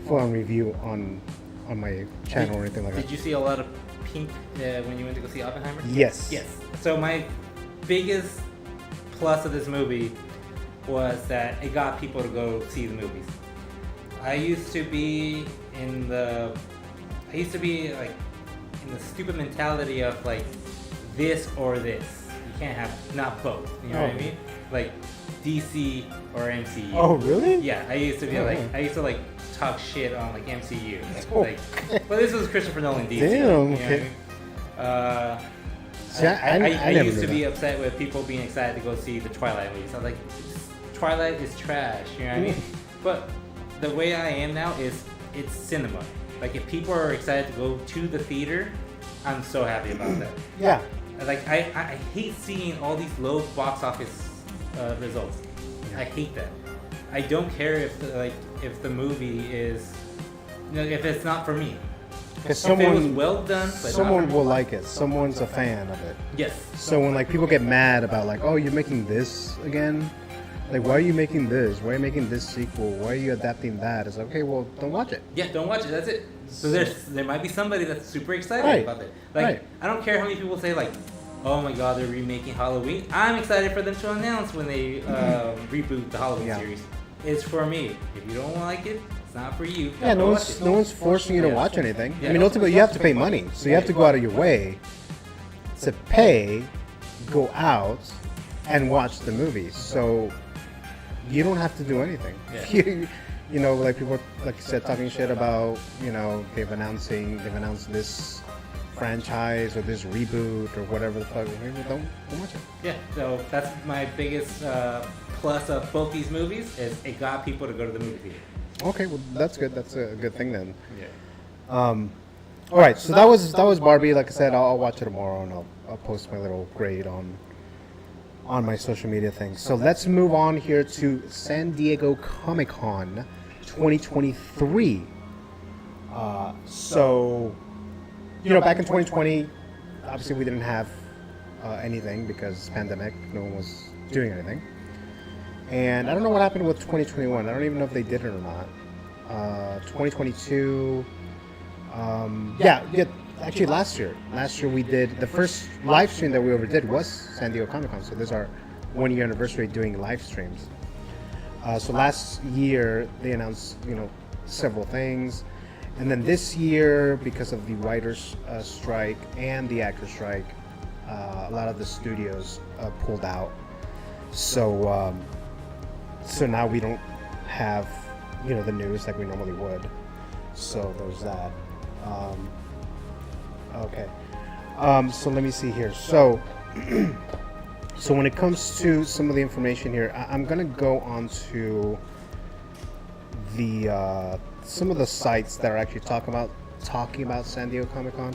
full-on review on my channel or anything like that. Did you see a lot of pink when you went to go see Oppenheimer? Yes. Yes. So my biggest plus of this movie was that it got people to go see the movies. I used to be like in the stupid mentality of like this or this. You can't have not both. You know what I mean? Like DC or MCU. Oh, really? Yeah, I used to be like talk shit on like MCU. Like, well, this was Christopher Nolan DC. Damn. You know what Okay. I mean? See, I never used knew to be that. upset with people being excited to go see the Twilight movies. I was like, Twilight is trash. You know what I mean? But the way I am now is it's cinema. Like if people are excited to go to the theater, I'm so happy about that. Yeah. Like I hate seeing all these low box office results. I hate that. I don't care if the movie is, if it's not for me. Because If it was well done, but someone will like it. Someone's a fan of it. Yes. So when like people get mad about like, oh, you're making this again, like why are you making this? Why are you making this sequel? Why are you adapting that? It's like, okay, well, don't watch it. Yeah, don't watch it. That's it. So there might be somebody that's super excited about it. Like I don't care how many people say like, oh my god, they're remaking Halloween. I'm excited for them to announce when they reboot the Halloween series. It's for me. If you don't like it, it's not for you. Yeah, no one's forcing you to watch anything. I mean, ultimately, you have to pay money, so you have to go out of your way to pay, go out, and watch the movie. So you don't have to do anything. Yeah. You know, like people, like you said, talking shit about, you know, they've announced this franchise or this reboot or whatever the fuck. Don't watch it. Yeah, so that's my biggest plus of both these movies is it got people to go to the movie theater. Okay, well that's good. That's a good thing then. Yeah. All right, so that was Barbie. Like I said, I'll watch it tomorrow and I'll post my little grade on my social media thing. So let's move on here to San Diego Comic-Con 2023. So, you know, back in 2020, obviously we didn't have anything because pandemic. No one was doing anything. And I don't know what happened with 2021. I don't even know if they did it or not. 2022. Actually last year we did the first live stream that we ever did was San Diego Comic-Con. So this is our 1 year anniversary doing live streams. So last year they announced, you know, several things. And then this year, because of the writers' strike and the actors' strike, a lot of the studios pulled out. So now we don't have, you know, the news like we normally would. So there's that. Okay. So let me see here. So so when it comes to some of the information here, I'm gonna go on to the some of the sites that are actually talking about San Diego Comic-Con.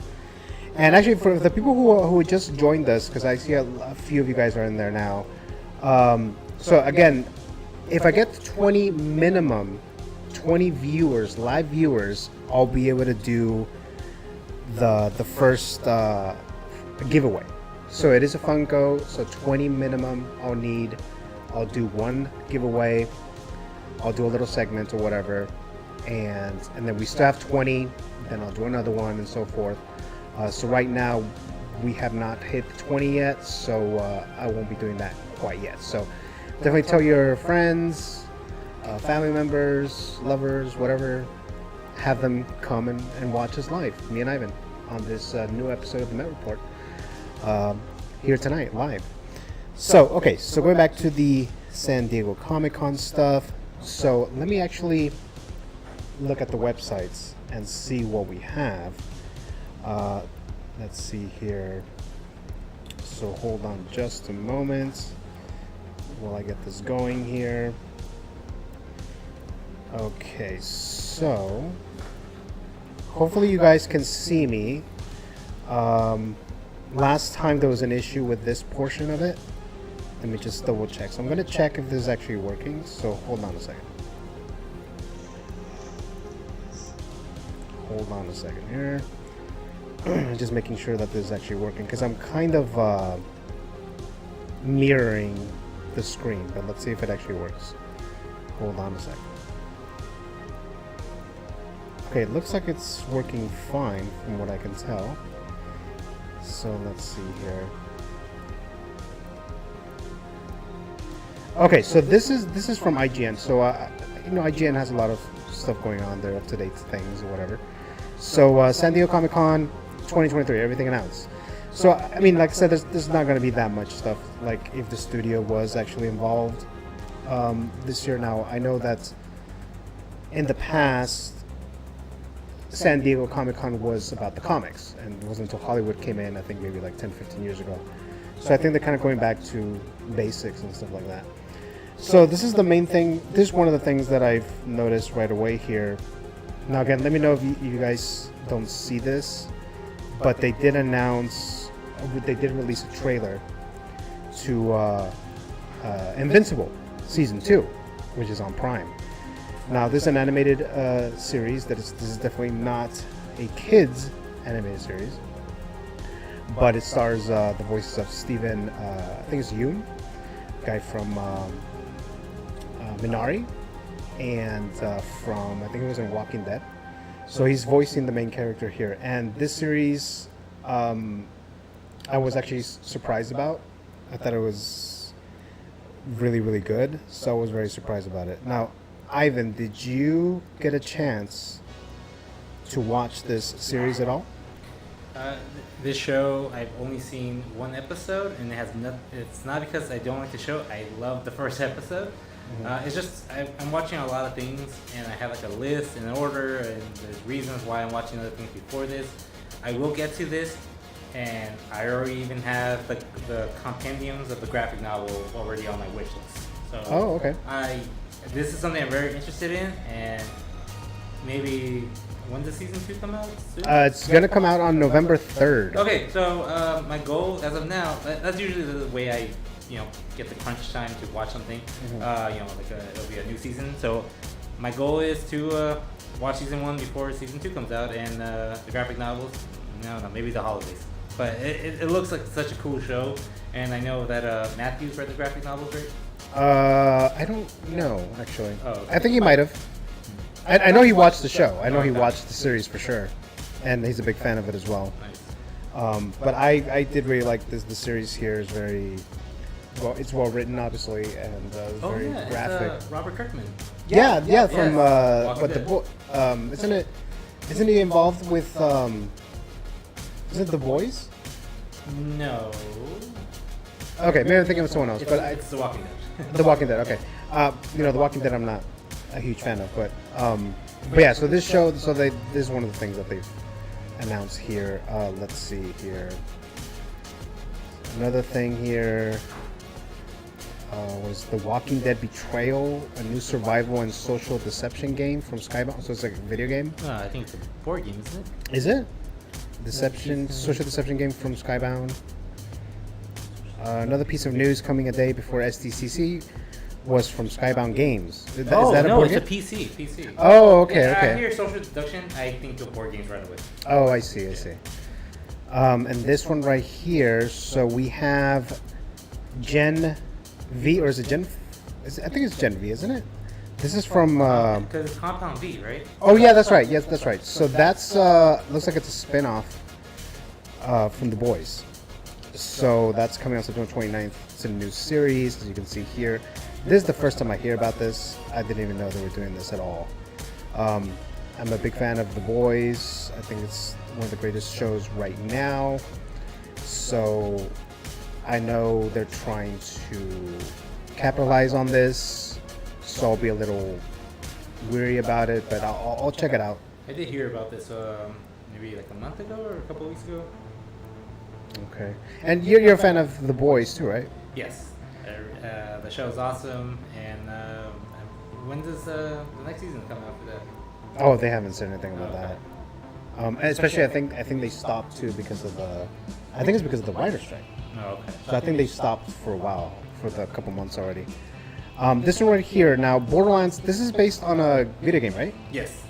And actually, for the people who just joined us, because I see a few of you guys are in there now. So again, if I get 20 viewers, live viewers, I'll be able to do the first giveaway. So it is a Funko, so 20 minimum I'll need. I'll do one giveaway. I'll do a little segment or whatever, and then we still have 20. Then I'll do another one and so forth. So right now we have not hit 20 yet, so I won't be doing that quite yet. So definitely tell your friends, family members, lovers, whatever, have them come and watch us live, me and Ivan, on this new episode of the Met Report here tonight, live. So, okay, so going back to the San Diego Comic-Con stuff. So let me actually look at the websites and see what we have. Let's see here. So hold on just a moment while I get this going here. Okay, so hopefully you guys can see me. Last time there was an issue with this portion of it. Let me just double check. So I'm going to check if this is actually working. So hold on a second. Hold on a second here. Just making sure that this is actually working, because I'm kind of mirroring the screen. But let's see if it actually works. Hold on a second. Okay, it looks like it's working fine from what I can tell. So let's see here. Okay, so this is from IGN. So IGN has a lot of stuff going on there, up to date things or whatever. So San Diego Comic-Con 2023, everything announced. So I mean, like I said, there's not going to be that much stuff. Like if the studio was actually involved this year. Now I know that in the past, San Diego Comic-Con was about the comics, and it wasn't until Hollywood came in, I think maybe like 10-15 years ago. So I think they're kind of going back to basics and stuff like that. So this is the main thing. This is one of the things that I've noticed right away here. Now again, let me know if you guys don't see this, but they did announce, they did release a trailer to Invincible Season 2, which is on Prime. Now this is an animated series. This is definitely not a kids animated series, but it stars the voices of Steven, I think it's Yeun, guy from Minari, and from, I think he was in Walking Dead. So he's voicing the main character here. And this series, I was actually surprised about. I thought it was really, really good. So I was very surprised about it. Now, Ivan, did you get a chance to watch this series at all? This show, I've only seen one episode, and it's not because I don't like the show. I love the first episode. It's just I'm watching a lot of things, and I have like a list and an order, and there's reasons why I'm watching other things before this. I will get to this, and I already even have the compendiums of the graphic novel already on my wish list. So oh, okay. This is something I'm very interested in, and maybe when does season 2 come out? Soon? It's gonna come out on November 3rd. Okay, so my goal as of now, that's usually the way I get the crunch time to watch something. It'll be a new season. So my goal is to watch season 1 before season 2 comes out, and the graphic novels, no, maybe the holidays. But it looks like such a cool show, and I know that Matthew's read the graphic novels, right? I don't know, actually. Oh, okay. I think he might have. I know he watched the show. I know he watched the series for sure, and he's a big fan of it as well. Nice. But I did really like this. The series here is very well. It's well written, obviously, and very graphic. It's Robert Kirkman. Yeah, from Walking the Dead. book. Isn't he involved with? Is it The Boys? No. Okay, maybe I'm thinking of someone else, but It's The Walking Dead. The Walking Dead. Okay, The Walking Dead, I'm not a huge fan of, but yeah. So this show, this is one of the things that they've announced here. Let's see here. Another thing here was The Walking Dead Betrayal, a new survival and social deception game from Skybound. So it's like a video game. I think it's a board game, isn't it? Is it? Social deception game from Skybound. Another piece of news coming a day before Sdcc was from Skybound Games. Is that a board it's game? a PC. Oh, okay, Yeah, okay. I hear social deduction, I think of board games right away. Oh, I see. And this one right here, so we have Gen V, or is it Gen? I think it's Gen V, isn't it? This is from. Because it's Compound V, right? Oh yeah, that's right. Yes, that's right. So that's looks like it's a spin-off from The Boys. So that's coming out September 29th. It's a new series, as you can see here. This is the first time I hear about this. I didn't even know they were doing this at all. I'm a big fan of The Boys. I think it's one of the greatest shows right now. So I know they're trying to capitalize on this. So I'll be a little weary about it, but I'll check it out. I did hear about this maybe like a month ago or a couple weeks ago. Okay. And you're a fan of The Boys too, right? Yes. The show is awesome. And when does the next season come out for that? Oh, they haven't said anything about Okay. that. And especially, I think they stopped too because of the. I think it's because of the writer's strike. Oh, okay. So I think they stopped for a while, for the couple months already. This one right here, now Borderlands. This is based on a video game, right? Yes.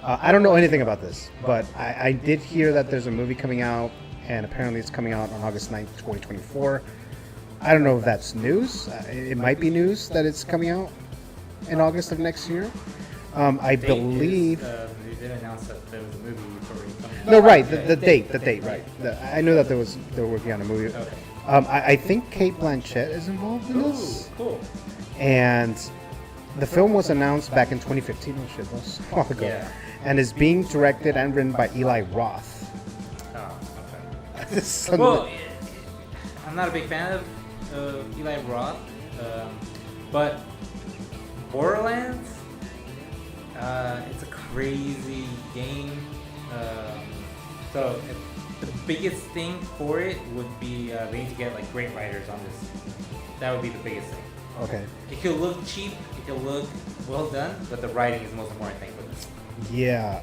I don't know anything about this, but I did hear that there's a movie coming out, and apparently it's coming out on August 9th, 2024. I don't know if that's news. It might be news that it's coming out in August of next year. I believe. They did announce that there was a movie already coming out. No, right. The date, right. I know that they were working on a movie. Okay. I think Kate Blanchett is involved in this. Ooh, cool. And the film was announced back in 2015. Oh shit, that was a while ago. Yeah. And is being directed and written by Eli Roth. Oh, okay. This is Well, I'm not a big fan of Eli Roth, but Borderlands, it's a crazy game. So the biggest thing for it would be they need to get like great writers on this. That would be the biggest thing. Okay. It could look cheap, it could look well done, but the writing is the most important thing for this. Yeah.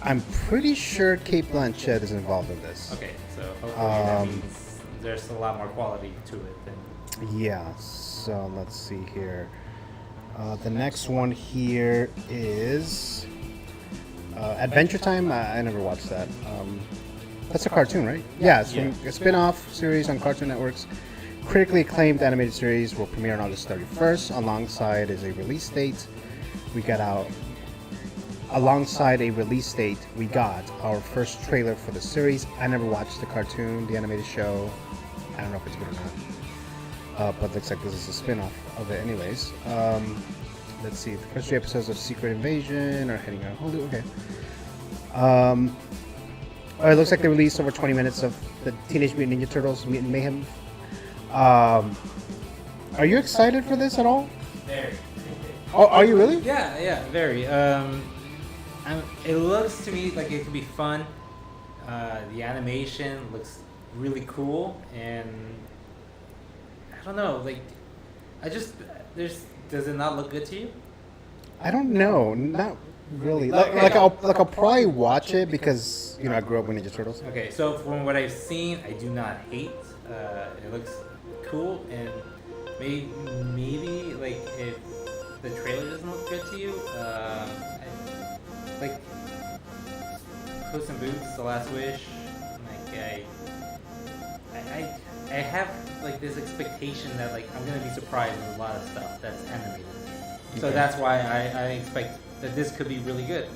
I'm pretty sure Kate Blanchett is involved in this. Okay, so hopefully that means there's a lot more quality to it than. Yeah, so let's see here. The next one here is Adventure Time. I never watched that. That's a cartoon, right? Yeah, it's from a spin-off series on Cartoon Network's critically acclaimed animated series. Will premiere on August 31st. Alongside is a release date. Alongside a release date, we got our first trailer for the series. I never watched the cartoon, the animated show. I don't know if it's good or not. But looks like this is a spin-off of it anyways. Let's see. The first 3 episodes of Secret Invasion are heading on Hulu. Okay. It looks like they released over 20 minutes of the Teenage Mutant Ninja Turtles Mutant Mayhem. Are you excited for this at all? Very. Oh, are you really? Yeah, very. It looks to me like it could be fun. The animation looks really cool, and I don't know, like, does it not look good to you? I don't know. Not really. I'll probably watch it because I grew up with Ninja Turtles. Okay, so from what I've seen, I do not hate. It looks cool, and maybe like if the trailer doesn't look good to you, like Puss in Boots: The Last Wish. Like I have like this expectation that like I'm gonna be surprised with a lot of stuff that's animated. So that's why I expect that this could be really good.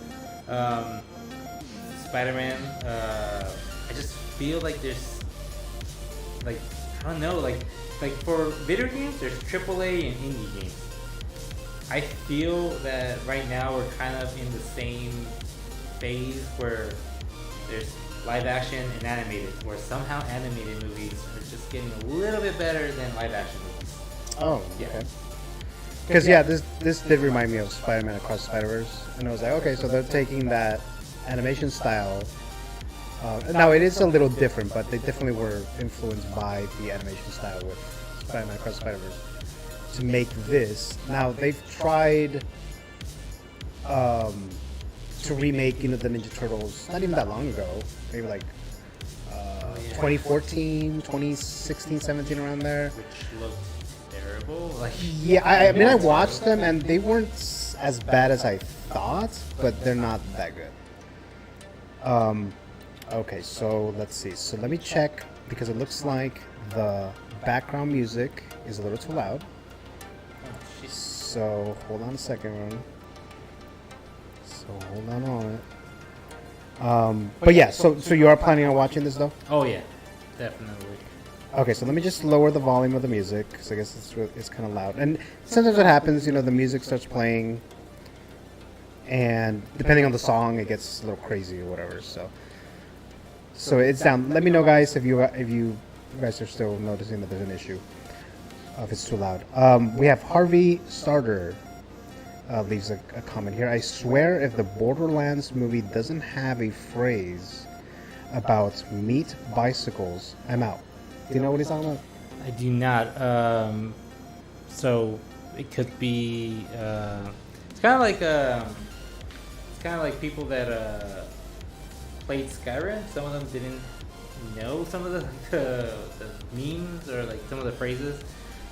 Spider-Man. I just feel like there's like I don't know like for video games there's AAA and indie games. I feel that right now we're kind of in the same phase where there's live action and animated, where somehow animated movies are just getting a little bit better than live action movies. Oh, Yeah. okay. Because this did remind me of Spider-Man Across the Spider-Verse, and I was like, okay, so they're taking that animation style. Now it is a little different, but they definitely were influenced by the animation style with Spider-Man Across the Spider-Verse to make this. Now they've tried to remake, the Ninja Turtles not even that long ago, maybe like 2014, 2016, 17, around there. Which looked terrible. Like Yeah, I mean, I watched them and they weren't as bad as I thought, but they're not that good. Okay, so let's see. So let me check because it looks like the background music is a little too loud. So hold on a second, Ron. So hold on it. But yeah, so you are planning on watching this though? Oh yeah, definitely. Okay, so let me just lower the volume of the music because I guess it's kind of loud. And sometimes what happens, you know, the music starts playing, and depending on the song, it gets a little crazy or whatever. So it's down. Let me know, guys, if you guys are still noticing that there's an issue, if it's too loud. We have Harvey Starter leaves a comment here. I swear, if the Borderlands movie doesn't have a phrase about meat bicycles, I'm out. Do you know what he's talking about? I do not. So it could be. It's kind of like people that played Skyrim. Some of them didn't know some of the memes or like some of the phrases.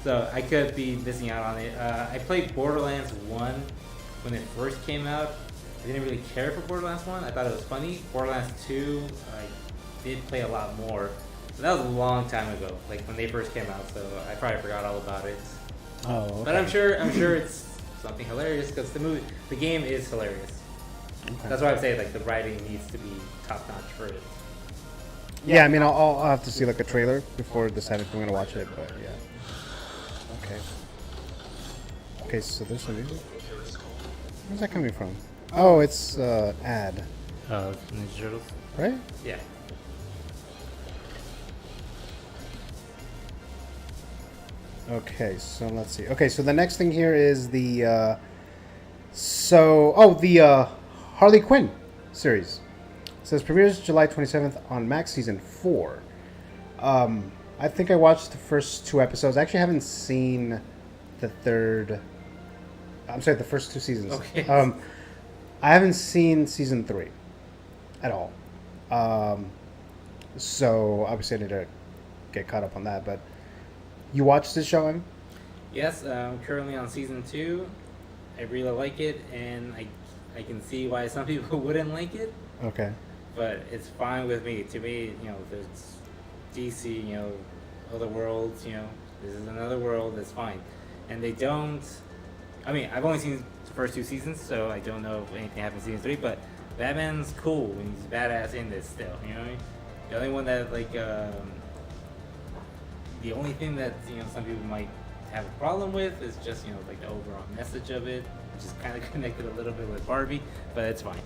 So I could be missing out on it. I played Borderlands 1 when it first came out. I didn't really care for Borderlands 1. I thought it was funny. Borderlands 2, I did play a lot more. That was a long time ago, like when they first came out, so I probably forgot all about it. Oh, okay. But I'm sure it's something hilarious because the game is hilarious. Okay. That's why I say like the writing needs to be top notch for it. Yeah, I mean, I'll have to see like a trailer before deciding if I'm gonna watch it, but yeah. Okay. Okay, so there's some music. Where's that coming from? Oh, it's ad. Ninja Turtles. Right? Yeah. Okay, so let's see. Okay, so the next thing here is the Harley Quinn series. It says premieres July 27th on Max season 4. I think I watched the first 2 episodes. I actually haven't seen the first 2 seasons. Okay. I haven't seen season 3 at all. So obviously I need to get caught up on that, but you watched this show, Evan? Yes, I'm currently on season 2. I really like it, and I can see why some people wouldn't like it. Okay. But it's fine with me. To me, you know, there's DC, you know, other worlds, you know, this is another world, it's fine. And they don't, I mean, I've only seen the first 2 seasons, so I don't know if anything happens in season 3, but Batman's cool when he's badass in this still, you know what I mean? The only one that, like, the only thing that, you know, some people might have a problem with is just, you know, like the overall message of it, which is kind of connected a little bit with Barbie, but it's fine.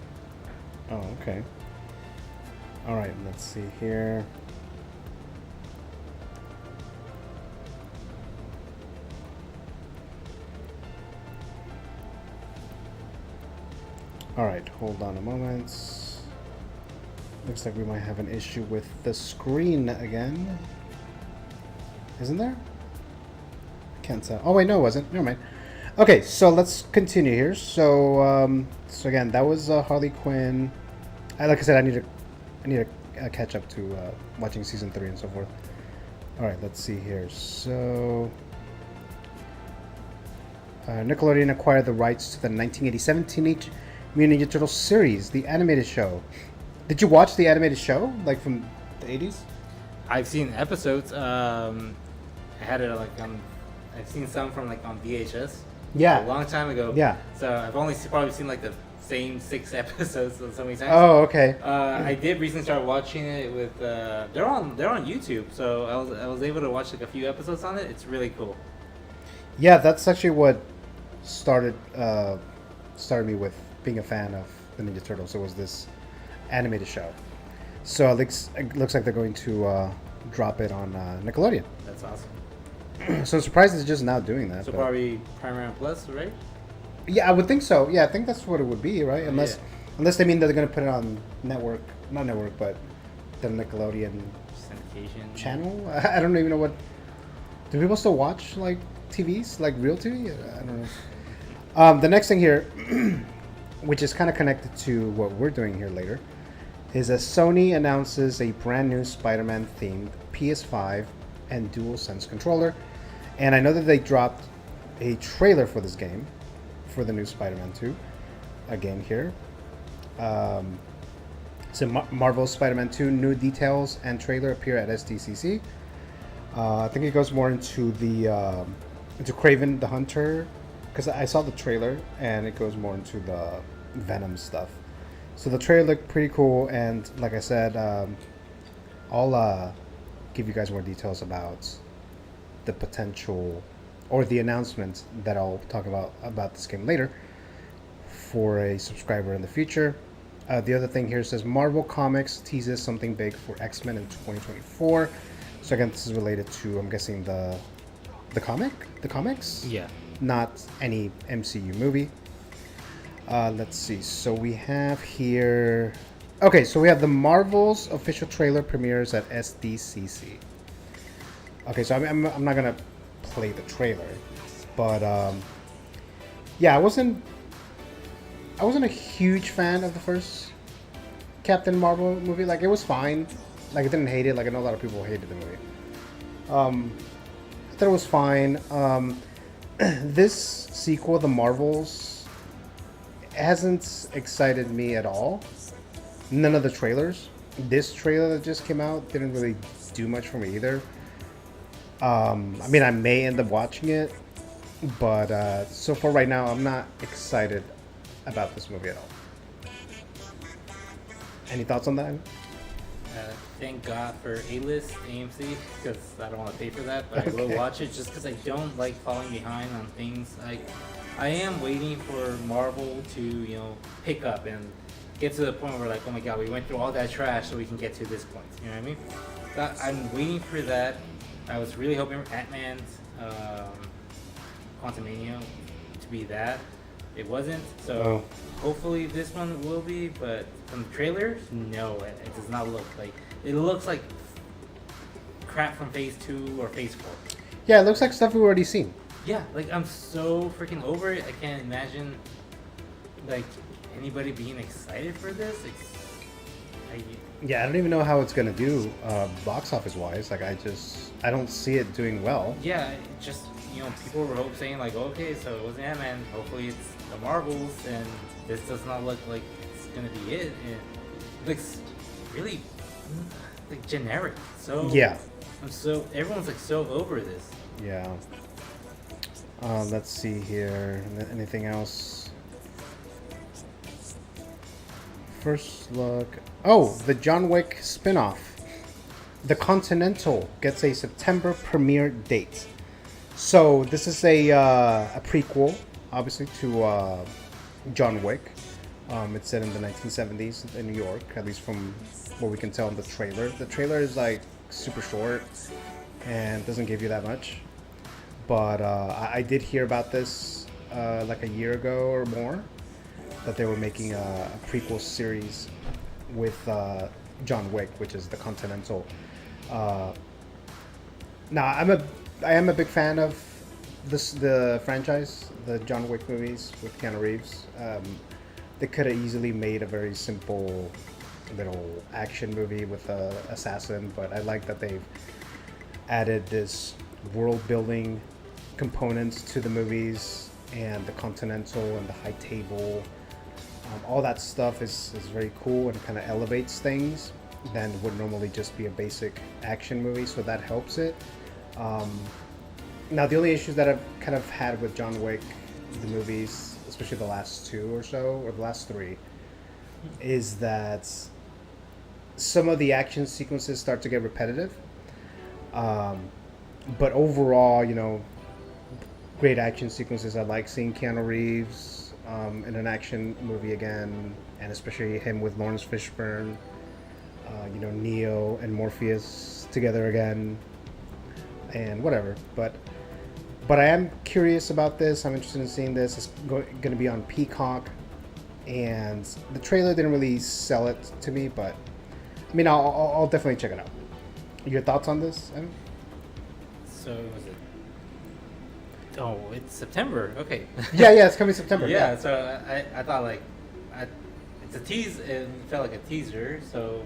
Oh, okay. All right, let's see here. All right, hold on a moment. Looks like we might have an issue with the screen again. Isn't there? Can't tell. Oh wait, no, it wasn't. Never mind. Okay, so let's continue here. So, so again, that was Harley Quinn. Like I said, I need to catch up to watching season 3 and so forth. All right, let's see here. So, Nickelodeon acquired the rights to the 1987 Teenage Mutant Ninja Turtles series, the animated show. Did you watch the animated show, like from the 80s? I've seen episodes. I had it like on. I've seen some from like on VHS. Yeah. A long time ago. Yeah. So I've only probably seen like the same 6 episodes so many times. Oh, okay. I did recently start watching it with. They're on YouTube, so I was able to watch like a few episodes on it. It's really cool. Yeah, that's actually what started me with being a fan of the Ninja Turtles. It was this animated show. So it looks like they're going to drop it on Nickelodeon. That's awesome. So I'm surprised it's just now doing that. So probably Paramount Plus, right? Yeah, I would think so. Yeah, I think that's what it would be, right? Unless they mean that they're going to put it on network, not network, but the Nickelodeon syndication channel. I don't even know what. Do people still watch like TVs, like real TV? I don't know. The next thing here, which is kind of connected to what we're doing here later, is that Sony announces a brand new Spider-Man themed PS5 and DualSense controller. And I know that they dropped a trailer for this game, for the new Spider-Man 2. Again here. So Marvel's Spider-Man 2 new details and trailer appear at Sdcc. I think it goes more into the into Kraven the Hunter, because I saw the trailer and it goes more into the Venom stuff. So the trailer looked pretty cool, and like I said, I'll give you guys more details about the potential or the announcement that I'll talk about this game later for a subscriber in the future. The other thing here says Marvel Comics teases something big for X-Men in 2024. So again, this is related to, I'm guessing, the comics, Yeah. not any MCU movie. Let's see. So we have here. Okay, so we have the Marvel's official trailer premieres at Sdcc. Okay, so I'm not gonna play the trailer, but yeah, I wasn't a huge fan of the first Captain Marvel movie. Like, it was fine. Like, I didn't hate it. Like, I know a lot of people hated the movie. I thought it was fine. This sequel, The Marvels, hasn't excited me at all. None of the trailers. This trailer that just came out didn't really do much for me either. I mean, I may end up watching it, but so far right now, I'm not excited about this movie at all. Any thoughts on that? Thank God for A-list AMC, because I don't want to pay for that, but I will Okay. watch it just because I don't like falling behind on things. I am waiting for Marvel to, pick up and get to the point where, like, oh my God, we went through all that trash so we can get to this point. You know what I mean? I'm waiting for that. I was really hoping Ant-Man's Quantumania to be that. It wasn't, so hopefully this one will be, but from the trailers, no, it does not look like. It looks like crap from Phase 2 or Phase 4. Yeah, it looks like stuff we've already seen. Yeah, like, I'm so freaking over it. I can't imagine, like, anybody being excited for this. Yeah, I don't even know how it's gonna do box office wise. Like, I don't see it doing well. Yeah, it just, people were saying, like, okay, so it wasn't Ant-Man. Hopefully it's the Marvels, and this does not look like it's gonna be it. And it looks really, like, generic. So Yeah. everyone's like so over this. Yeah. Let's see here. Anything else? First look. Oh, the John Wick spin-off. The Continental gets a September premiere date. So this is a prequel, obviously, to John Wick. It's set in the 1970s in New York, at least from what we can tell in the trailer. The trailer is like super short and doesn't give you that much. But I did hear about this like a year ago or more, that they were making a prequel series with John Wick, which is the Continental. Now, I am a big fan of the franchise, the John Wick movies with Keanu Reeves. They could have easily made a very simple little action movie with an assassin, but I like that they've added this world building components to the movies, and the Continental and the high table. All that stuff is very cool and kind of elevates things than would normally just be a basic action movie, so that helps it. Now, the only issues that I've kind of had with John Wick, the movies, especially the last two or so, or the last three, is that some of the action sequences start to get repetitive. But overall, great action sequences. I like seeing Keanu Reeves in an action movie again, and especially him with Lawrence Fishburne, Neo and Morpheus together again, and whatever. But I am curious about this. I'm interested in seeing this. It's going to be on Peacock, and the trailer didn't really sell it to me, but I mean, I'll definitely check it out. Your thoughts on this, Evan? So was it? Oh, it's September. Okay. Yeah, it's coming September. Yeah. So I thought it's a tease. It felt like a teaser. So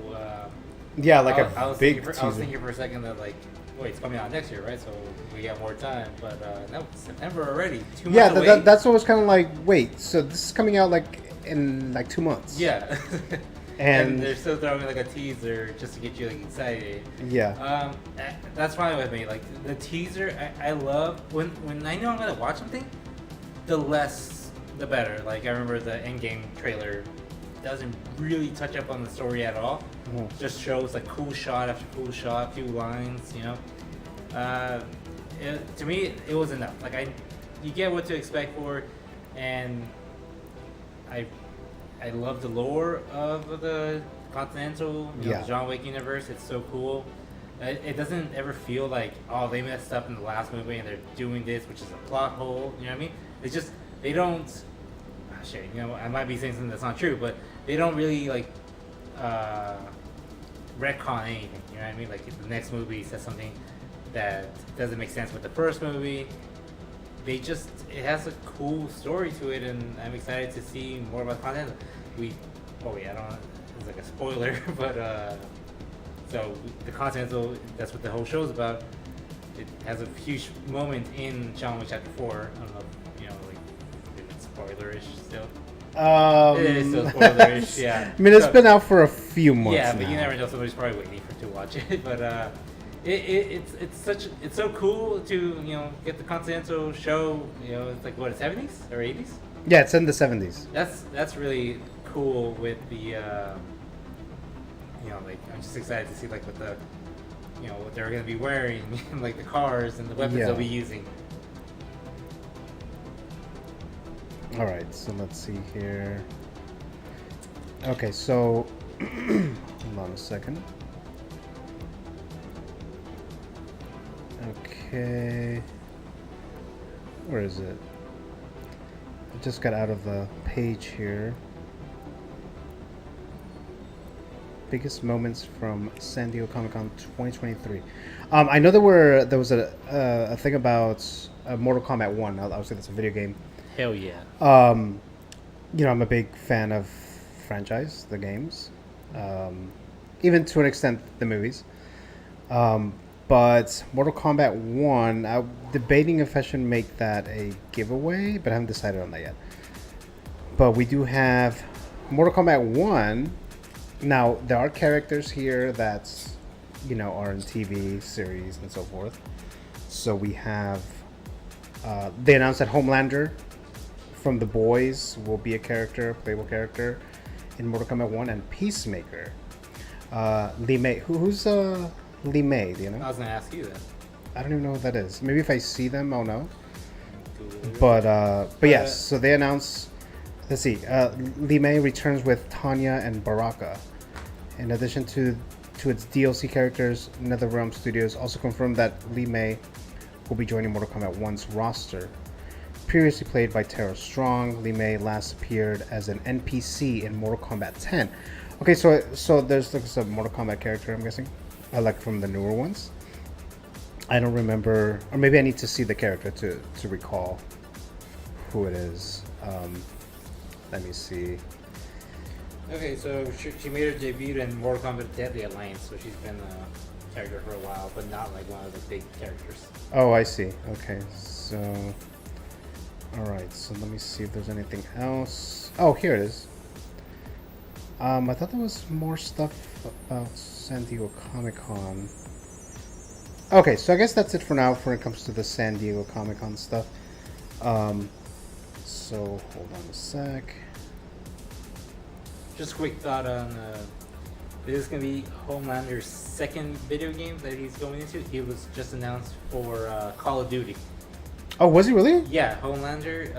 Yeah, like I was big thinking I was thinking for a second that, like, wait, it's coming out next year, right? So we got more time. But no, it's September already. 2 months away. That's what was kind of like. Wait, so this is coming out like in like 2 months? Yeah. And they're still throwing like a teaser just to get you like excited. Yeah. That's fine with me. Like the teaser, I love when I know I'm gonna watch something. The less, the better. Like I remember the Endgame trailer. doesn't really touch up on the story at all. Just shows like cool shot after cool shot, few lines, you know. To me, it was enough. Like you get what to expect for, and I love the lore of the Continental, John Wick universe. It's so cool. It doesn't ever feel like, oh, they messed up in the last movie and they're doing this, which is a plot hole. You know what I mean? It's just they don't. Shit, you know, I might be saying something that's not true, but they don't really like retcon anything. You know what I mean? Like if the next movie says something that doesn't make sense with the first movie, it has a cool story to it, and I'm excited to see more about content. I don't know, it's like a spoiler, but so the Continental, that's what the whole show's about. It has a huge moment in John Wick Chapter 4. I don't know, you know, like if it's spoilerish still. It is still spoilerish, yeah. I mean, it's been out for a few months. Yeah, now. but you never know. Somebody's probably waiting to watch it. But it's so cool to get the Continental show. You know, it's like what, 70s or 80s? Yeah, it's in the 70s. That's really cool with the. Like I'm just excited to see like what the, what they're gonna be wearing, and like the cars and the weapons they'll be using. All right, so let's see here. Okay, so hold on a second. Okay, where is it? I just got out of the page here. Biggest moments from San Diego Comic-Con 2023. I know there was a thing about Mortal Kombat 1. Obviously, that's a video game. Hell yeah. I'm a big fan of franchise, the games, even to an extent the movies. But Mortal Kombat 1, I'm debating if I should make that a giveaway, but I haven't decided on that yet. But we do have Mortal Kombat 1. Now, there are characters here that, are in TV series and so forth. So we have, they announced that Homelander from The Boys will be a playable character in Mortal Kombat 1, and Peacemaker. Li Mei, who's Li Mei, do you know? I was going to ask you that. I don't even know what that is. Maybe if I see them, I'll know. But yes, so they announced. Let's see. Li Mei returns with Tanya and Baraka. In addition to its DLC characters, NetherRealm Studios also confirmed that Li Mei will be joining Mortal Kombat 1's roster. Previously played by Tara Strong, Li Mei last appeared as an NPC in Mortal Kombat 10. Okay, so there's like a Mortal Kombat character, I'm guessing, like from the newer ones. I don't remember, or maybe I need to see the character to recall who it is. Let me see. Okay, so she made her debut in Mortal Kombat Deadly Alliance, so she's been a character for a while, but not like one of the big characters. Oh, I see. Okay, so... Alright, so let me see if there's anything else. Oh, here it is. I thought there was more stuff about San Diego Comic-Con. Okay, so I guess that's it for now when it comes to the San Diego Comic-Con stuff. So, hold on a sec. Just a quick thought on this is going to be Homelander's second video game that he's going into. He was just announced for Call of Duty. Oh, was he really? Yeah, Homelander.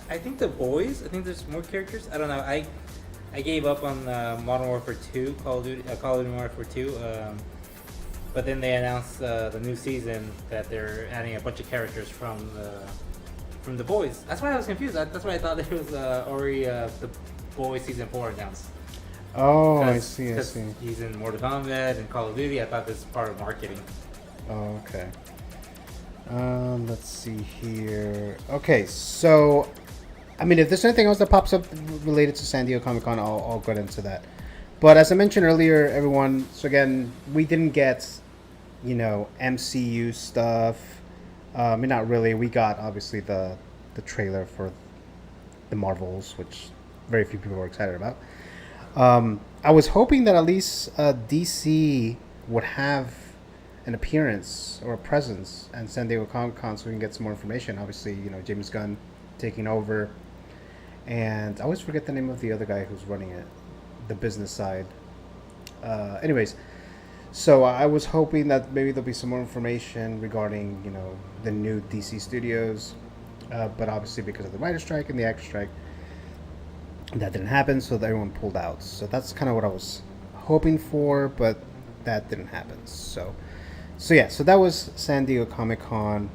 I think The Boys. I think there's more characters. I don't know. I gave up on Modern Warfare 2, Call of Duty Modern Warfare 2. But then they announced the new season that they're adding a bunch of characters from The Boys. That's why I was confused. That's why I thought it was already The Boys season 4 announced. Oh, I see. He's in Mortal Kombat and Call of Duty. I thought this was part of marketing. Oh, okay. Let's see here. Okay, so I mean, if there's anything else that pops up related to San Diego Comic-Con, I'll get into that. But as I mentioned earlier, everyone, so again, we didn't get, MCU stuff. I mean, not really. We got, obviously, the trailer for the Marvels, which very few people were excited about. I was hoping that at least DC would have an appearance or a presence at San Diego Comic-Con so we can get some more information. Obviously, James Gunn taking over. And I always forget the name of the other guy who's running it. the business side. Anyways, so I was hoping that maybe there'll be some more information regarding, you know, the new DC studios, but obviously because of the writer strike and the actor strike, that didn't happen. So everyone pulled out. So that's kind of what I was hoping for, but that didn't happen. So yeah. So that was San Diego Comic-Con.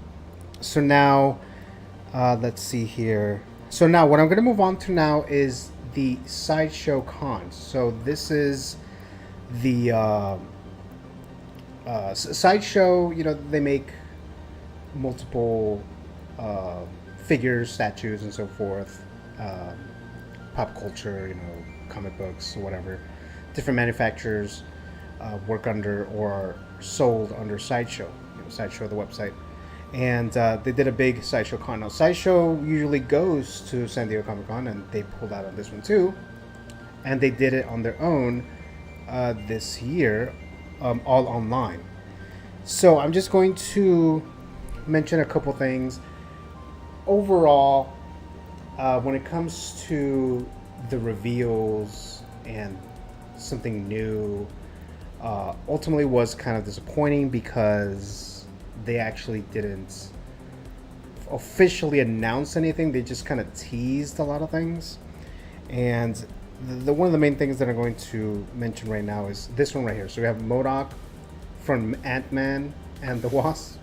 So now, let's see here. So now what I'm going to move on to now is the Sideshow Con. So this is the Sideshow. You know, they make multiple figures, statues, and so forth. Pop culture, you know, comic books, whatever. Different manufacturers work under or are sold under Sideshow. You know, Sideshow, the website. And they did a big Sideshow Con. Now, Sideshow usually goes to San Diego Comic Con, and they pulled out on this one too. And they did it on their own this year, all online. So I'm just going to mention a couple things. Overall, when it comes to the reveals and something new, ultimately was kind of disappointing because they actually didn't officially announce anything. They just kind of teased a lot of things. And the one of the main things that I'm going to mention right now is this one right here. So we have MODOK from Ant-Man and the Wasp,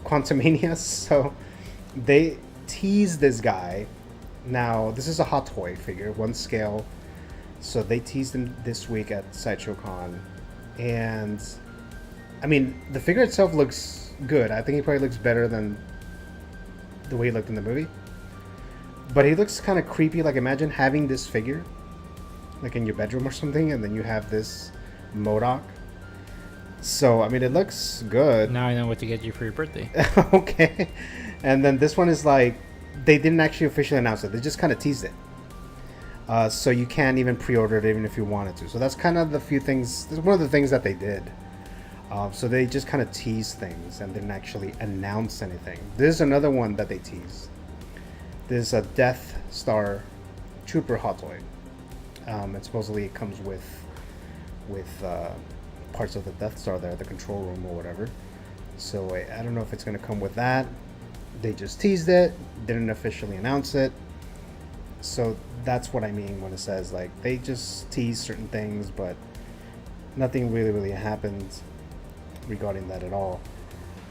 Quantumania. So they teased this guy. Now, this is a Hot Toy figure, one scale. So they teased him this week at Sideshow Con. And, I mean, the figure itself looks good. I think he probably looks better than the way he looked in the movie. But he looks kind of creepy. Like, imagine having this figure, like, in your bedroom or something, and then you have this MODOK. So, I mean, it looks good. Now I know what to get you for your birthday. Okay. And then this one is like, they didn't actually officially announce it. They just kind of teased it. So you can't even pre-order it even if you wanted to. So that's kind of the few things. That's one of the things that they did. So they just kind of teased things and didn't actually announce anything. This is another one that they teased. This is a Death Star Trooper Hot Toy. And supposedly it comes with parts of the Death Star there, the control room or whatever. So I don't know if it's going to come with that. They just teased it, didn't officially announce it. So that's what I mean when it says, like, they just tease certain things, but nothing really happened regarding that at all.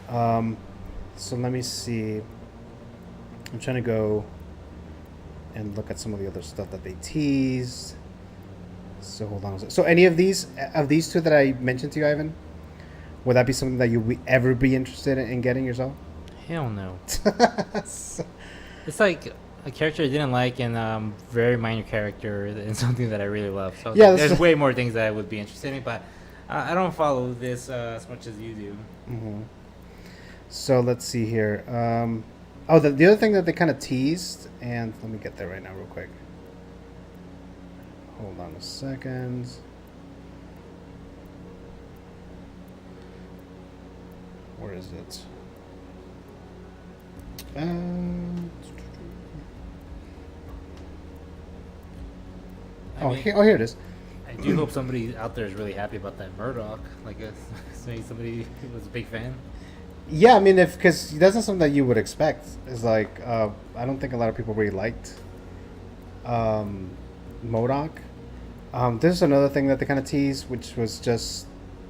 So let me see. I'm trying to go and look at some of the other stuff that they teased. So hold on. So any of these two that I mentioned to you, Ivan, would that be something that you would ever be interested in getting yourself? Hell no. It's like a character I didn't like and very minor character and something that I really love. So yeah, there's way more things that I would be interested in, but I don't follow this as much as you do. Mm-hmm. So let's see here. The other thing that they kind of teased, and let me get there right now real quick. Hold on a second. Where is it? Here it is. I do hope somebody out there is really happy about that Murdoch. Like, maybe somebody who was a big fan. Yeah, I mean, because that's not something that you would expect. It's like, I don't think a lot of people really liked MODOK. This is another thing that they kind of teased, which was just,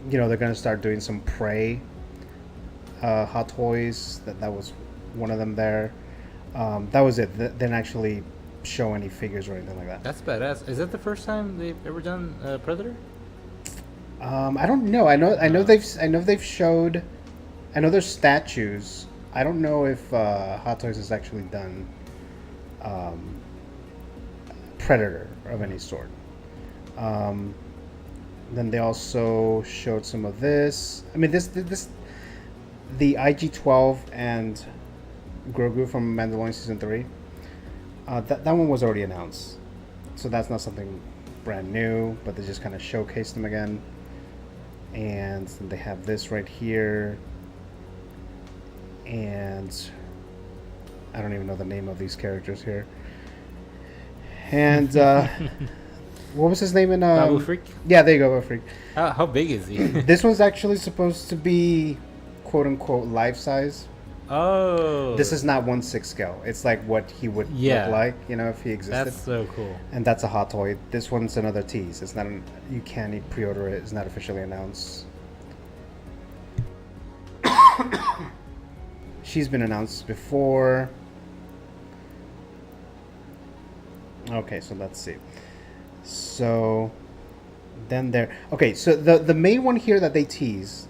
you know, they're going to start doing some Prey Hot Toys. That was one of them there. That was it. They didn't actually show any figures or anything like that. That's badass. Is that the first time they've ever done Predator? I don't know. I know they've showed. I know there's statues. I don't know if Hot Toys has actually done Predator of any sort. Then they also showed some of this. I mean, this the IG-12 and Grogu from Mandalorian Season 3. That one was already announced. So that's not something brand new, but they just kind of showcased them again. And they have this right here. And I don't even know the name of these characters here. And what was his name in Babu Freak? Yeah, there you go, Babu Freak. How big is he? This one's actually supposed to be quote unquote life size. Oh. This is not 1/6 scale. It's like what he would look like, you know, if he existed. That's so cool. And that's a hot toy. This one's another tease. It's not. You can't pre-order it. It's not officially announced. She's been announced before. Okay, so let's see. So then there. Okay, so the main one here that they tease,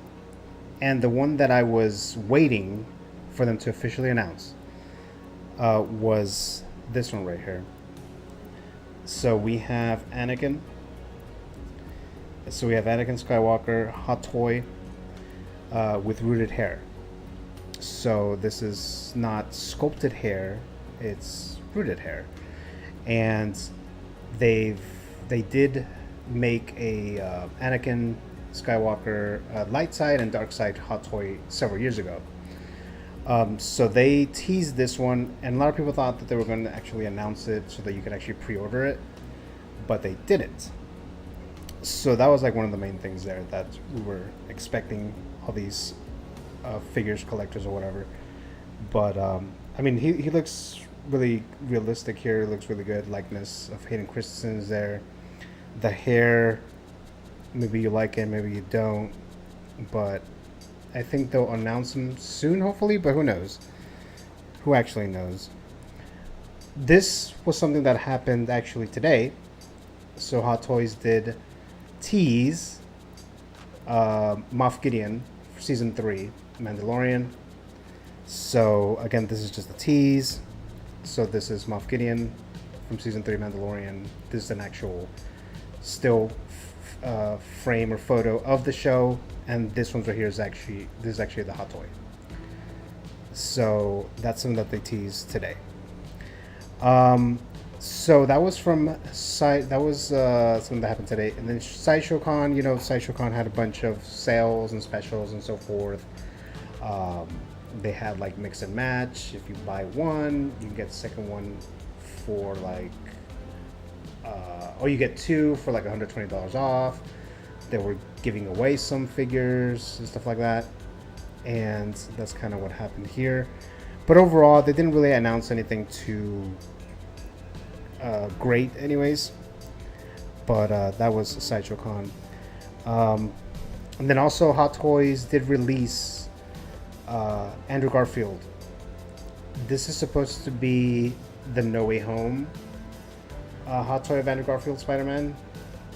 and the one that I was waiting for them to officially announce, was this one right here. So we have Anakin. So we have Anakin Skywalker hot toy with rooted hair. So this is not sculpted hair; it's rooted hair, and they did make a Anakin Skywalker light side and dark side hot toy several years ago. So they teased this one, and a lot of people thought that they were going to actually announce it so that you could actually pre-order it, but they didn't. So that was like one of the main things there, that we were expecting all these figures, collectors or whatever. But I mean, he looks really realistic here. It looks really good. Likeness of Hayden Christensen is there. The hair, maybe you like it, maybe you don't, but I think they'll announce him soon, hopefully, but who knows? Who actually knows? This was something that happened actually today. So Hot Toys did tease Moff Gideon for Season 3, Mandalorian. So again, this is just a tease. So this is Moff Gideon from Season 3, Mandalorian. This is an actual still frame or photo of the show, and this one right here is actually the hot toy. So that's something that they teased today. So that was from something that happened today, and then Sideshow Con. You know, Sideshow Con had a bunch of sales and specials and so forth. They had like mix and match. If you buy one, you get the second one for like. Or you get two for like $120 off. They were giving away some figures and stuff like that, and that's kind of what happened here. But overall, they didn't really announce anything too great, anyways. But that was Sideshow Con, and then also Hot Toys did release Andrew Garfield. This is supposed to be the No Way Home hot toy of Andrew Garfield Spider-Man,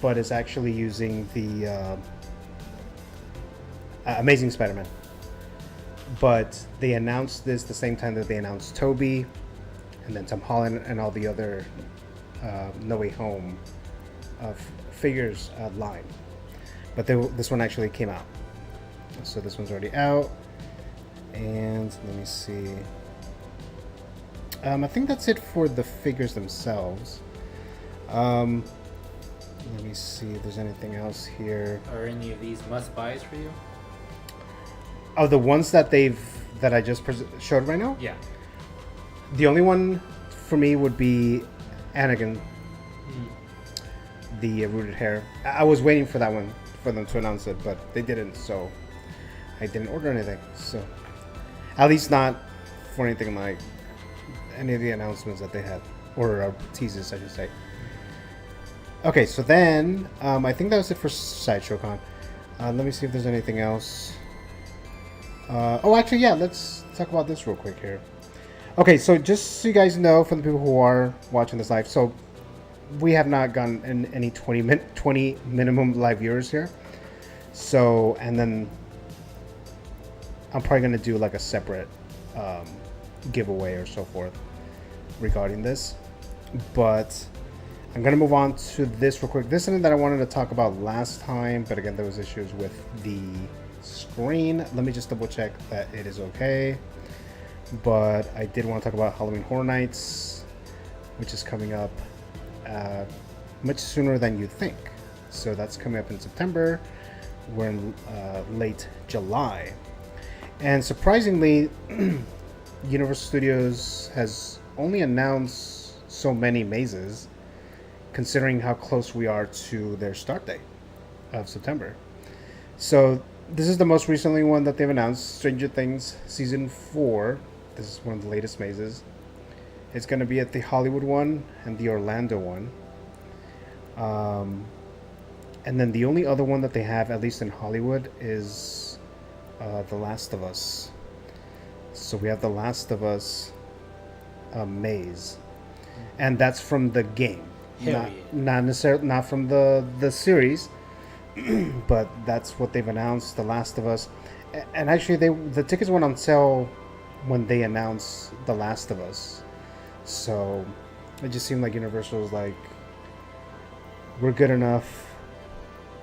but it's actually using the Amazing Spider-Man. But they announced this the same time that they announced Tobey, and then Tom Holland and all the other No Way Home figures line. But this one actually came out. So this one's already out. And let me see. I think that's it for the figures themselves. Let me see if there's anything else here. Are any of these must buys for you? Oh, the ones that I just showed right now? Yeah. The only one for me would be Anakin. The rooted hair. I was waiting for that one for them to announce it, but they didn't, so I didn't order anything. So at least not for anything like any of the announcements that they had, or teases, I should say. Okay, so then I think that was it for Sideshow Con. Let me see if there's anything else. Oh, actually, yeah, let's talk about this real quick here. Okay, so just so you guys know, for the people who are watching this live, so we have not gotten any 20 minimum live viewers here. So, and then I'm probably going to do like a separate giveaway or so forth regarding this. But I'm going to move on to this real quick. This is something that I wanted to talk about last time, but again, there was issues with the screen. Let me just double check that it is okay. But I did want to talk about Halloween Horror Nights, which is coming up much sooner than you think. So that's coming up in September. We're in late July. And surprisingly, Universal Studios has only announced so many mazes. considering how close we are to their start date of September. So this is the most recently one that they've announced, Stranger Things Season 4. This is one of the latest mazes. It's going to be at the Hollywood one and the Orlando one. And then the only other one that they have, at least in Hollywood, is The Last of Us. So we have The Last of Us maze. And that's from the game. Not necessarily, not from the series. But that's what they've announced, The Last of Us. And actually, the tickets went on sale when they announced The Last of Us. So it just seemed like Universal was like, we're good enough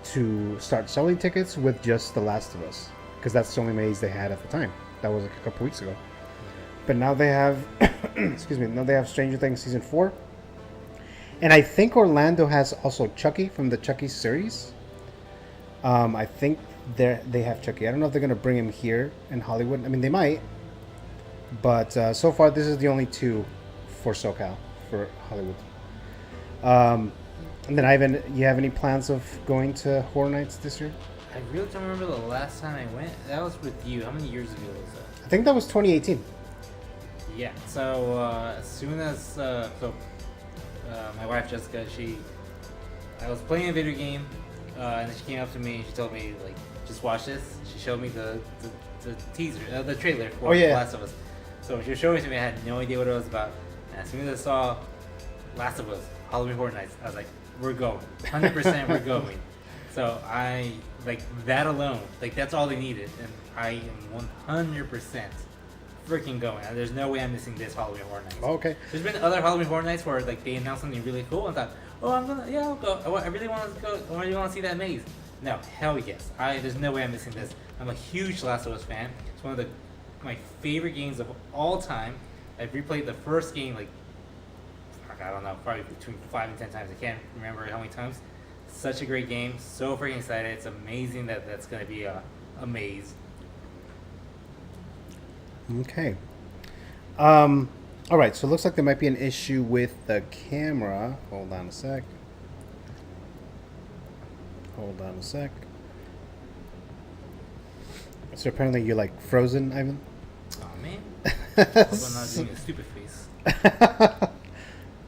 to start selling tickets with just The Last of Us, because that's the only maze they had at the time. That was like a couple weeks ago. But now they have, excuse me, now they have Stranger Things Season 4. And I think Orlando has also Chucky from the Chucky series. I think they have Chucky. I don't know if they're going to bring him here in Hollywood. I mean, they might. But so far, this is the only two for SoCal, for Hollywood. And then, Ivan, you have any plans of going to Horror Nights this year? I really don't remember the last time I went. That was with you. How many years ago was that? I think that was 2018. Yeah. So as soon as my wife Jessica, I was playing a video game, and then she came up to me and she told me, like, just watch this. She showed me the teaser, the trailer for The Last of Us. So when she was showing it to me, I had no idea what it was about. And as soon as I saw Last of Us, Halloween Horror Nights, I was like, we're going. 100% we're going. So I, like, that alone, like, that's all they needed. And I am 100% freaking going. And there's no way I'm missing this Halloween Horror Nights. Okay. There's been other Halloween Horror Nights where, like, they announced something really cool and thought, oh, I'll go. I really want to go. I really want to see that maze. No, hell yes. There's no way I'm missing this. I'm a huge Last of Us fan. It's one of my favorite games of all time. I've replayed the first game, like, I don't know, probably between 5 and 10 times. I can't remember how many times. Such a great game. So freaking excited. It's amazing that that's going to be a maze. Okay. All right, so it looks like there might be an issue with the camera. Hold on a sec. So apparently you're, like, frozen, Ivan? Oh, man. I hope I'm not doing a stupid face.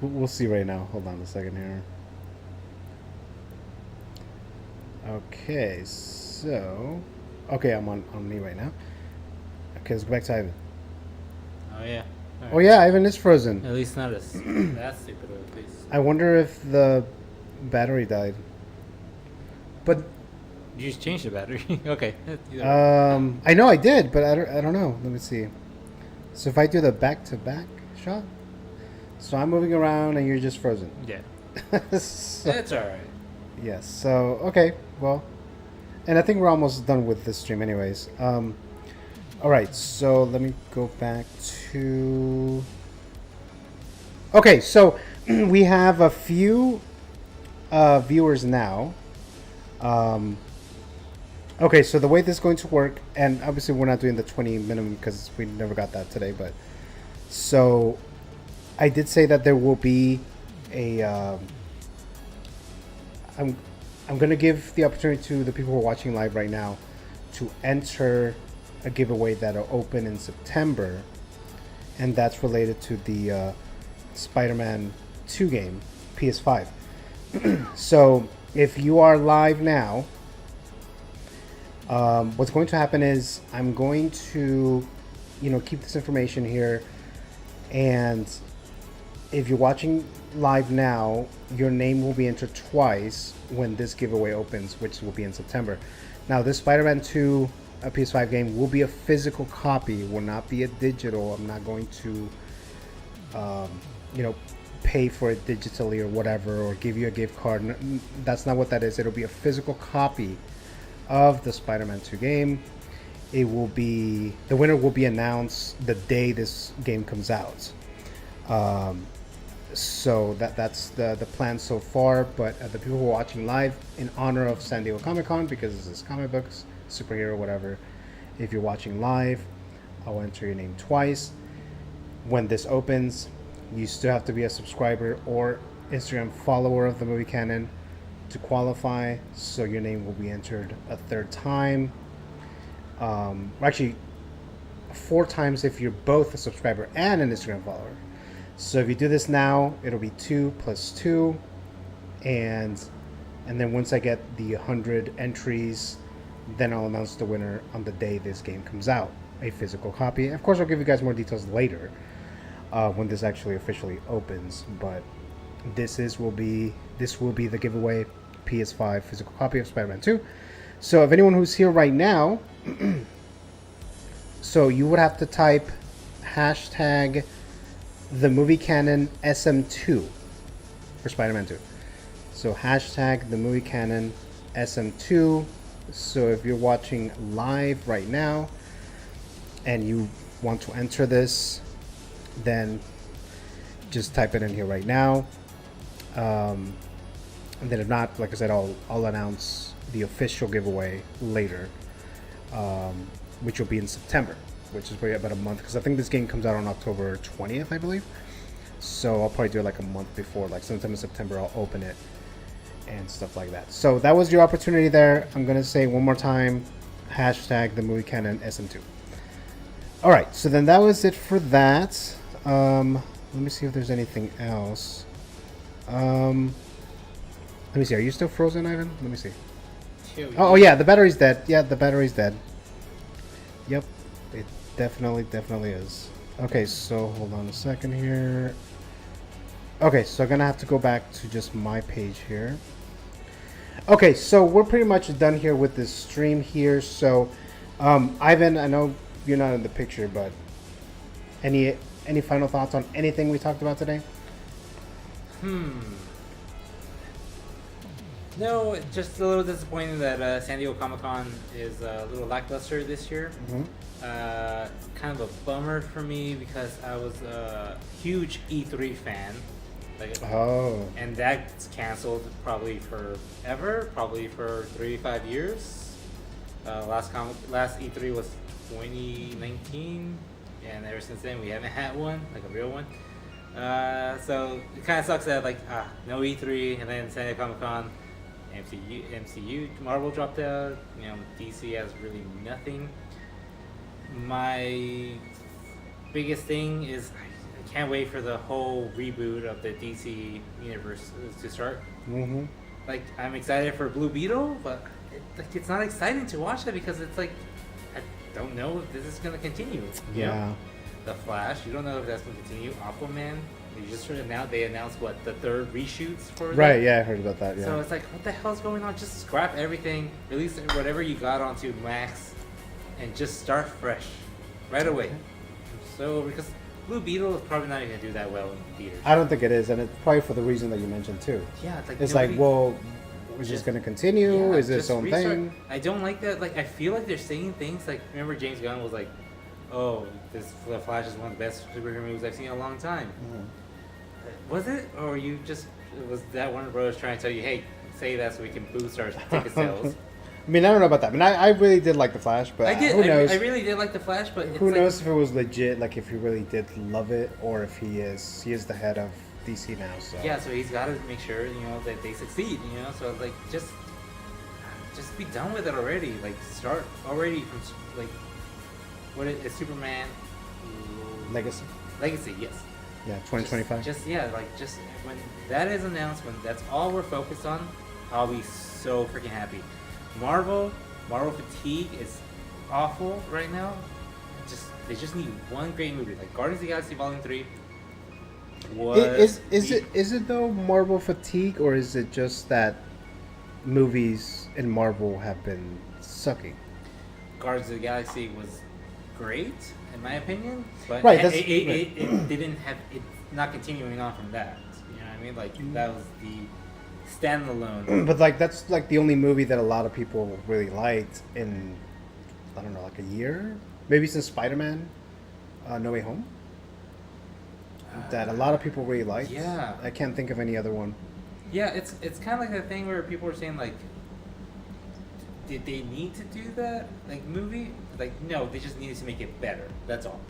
We'll see right now. Hold on a second here. Okay, so... Okay, I'm on me right now. Okay, let's go back to Ivan. Oh, yeah. Right. Oh, yeah, Ivan is frozen. At least not as that stupid of a face. I wonder if the battery died. But... You just changed the battery. Okay. I know I did, but I don't know. Let me see. So if I do the back-to-back shot... So I'm moving around and you're just frozen. Yeah. So, That's alright. yes. So, okay. Well, and I think we're almost done with this stream anyways. All right. So let me go back to... Okay. So we have a few viewers now. Okay. So the way this is going to work, and obviously we're not doing the 20 minimum because we never got that today, but so... I did say that there will be a. I'm going to give the opportunity to the people who are watching live right now to enter a giveaway that'll open in September, and that's related to the Spider-Man 2 game, PS5. So if you are live now, what's going to happen is I'm going to, keep this information here, and if you're watching live now, your name will be entered twice when this giveaway opens, which will be in September. Now, this Spider-Man 2 PS5 game will be a physical copy. It will not be a digital. I'm not going to, pay for it digitally or whatever, or give you a gift card. That's not what that is. It'll be a physical copy of the Spider-Man 2 game. The winner will be announced the day this game comes out. So that's the plan so far, but the people who are watching live in honor of San Diego Comic-Con, because this is comic books, superhero, whatever, if you're watching live, I'll enter your name twice. When this opens, you still have to be a subscriber or Instagram follower of the movie canon to qualify, so your name will be entered a third time. Actually, 4 times if you're both a subscriber and an Instagram follower. So if you do this now, it'll be 2 + 2, and then once I get the 100 entries, then I'll announce the winner on the day this game comes out, a physical copy. Of course, I'll give you guys more details later when this actually officially opens. But this will be the giveaway PS5 physical copy of Spider-Man 2. So if anyone who's here right now, so you would have to type hashtag the movie canon SM2 for Spider-Man 2. So hashtag the movie canon SM2. So if you're watching live right now and you want to enter this, then just type it in here right now. And then if not, like I said, I'll announce the official giveaway later, which will be in September, which is probably about a month, because I think this game comes out on October 20th, I believe. So I'll probably do it like a month before, like sometime in September I'll open it and stuff like that. So that was your opportunity there. I'm gonna say one more time, hashtag the movie canon SM2. All right, so then that was it for that. Let me see if there's anything else. Let me see. Are you still frozen, Ivan? Let me see. Oh yeah, the battery's dead. Yeah, the battery's dead. Yep, it definitely is. Okay, so hold on a second here. Okay, so I'm gonna have to go back to just my page here. Okay, so we're pretty much done here with this stream here. So, Ivan, I know you're not in the picture, but any final thoughts on anything we talked about today? No, just a little disappointing that San Diego Comic-Con is a little lackluster this year. It's kind of a bummer for me because I was a huge E3 fan. And that's canceled probably forever, probably for 3 to 5 years. Last E3 was 2019, and ever since then we haven't had one, like a real one. So it kind of sucks that no E3, and then San Diego Comic-Con, MCU, Marvel dropped out. DC has really nothing. My biggest thing is I can't wait for the whole reboot of the DC universe to start. I'm excited for Blue Beetle, but it's not exciting to watch that because it's like I don't know if this is gonna continue. Yeah. The Flash, you don't know if that's gonna continue. Aquaman, they announced what, the 3rd reshoots for that? Right, yeah, I heard about that, yeah. So it's like, what the hell's going on? Just scrap everything, release whatever you got onto Max, and just start fresh right away. So because Blue Beetle is probably not even gonna do that well in theaters. I don't think it is, and it's probably for the reason that you mentioned too. Yeah, it's like, well, is this gonna continue? Is this its own thing? I don't like that. I feel like they're saying things like, remember James Gunn was like, "Oh, The Flash is one of the best superhero movies I've seen in a long time." Was it, or was that Warner Bros. Trying to tell you, "Hey, say that so we can boost our ticket sales"? I mean, I don't know about that. I mean, I really did like The Flash, but who knows? I really did like The Flash, but who knows if it was legit, like if he really did love it, or if he is the head of DC now. So yeah, so he's got to make sure that they succeed. So it's like just be done with it already. Start already from what is Superman Legacy? Legacy, yes. Yeah, 2025. Just when that is announced, when that's all we're focused on, I'll be so freaking happy. Marvel fatigue is awful right now. They just need one great movie, like Guardians of the Galaxy Volume 3. Is it though Marvel fatigue, or is it just that movies in Marvel have been sucking? Guardians of the Galaxy was great in my opinion, but right, it didn't have it not continuing on from that. You know what I mean? That was the standalone. But that's the only movie that a lot of people really liked in, I don't know, a year, maybe since Spider-Man, No Way Home. That a lot of people really liked. Yeah. I can't think of any other one. Yeah, it's kind of like that thing where people are saying did they need to do that movie? No, they just needed to make it better. That's all.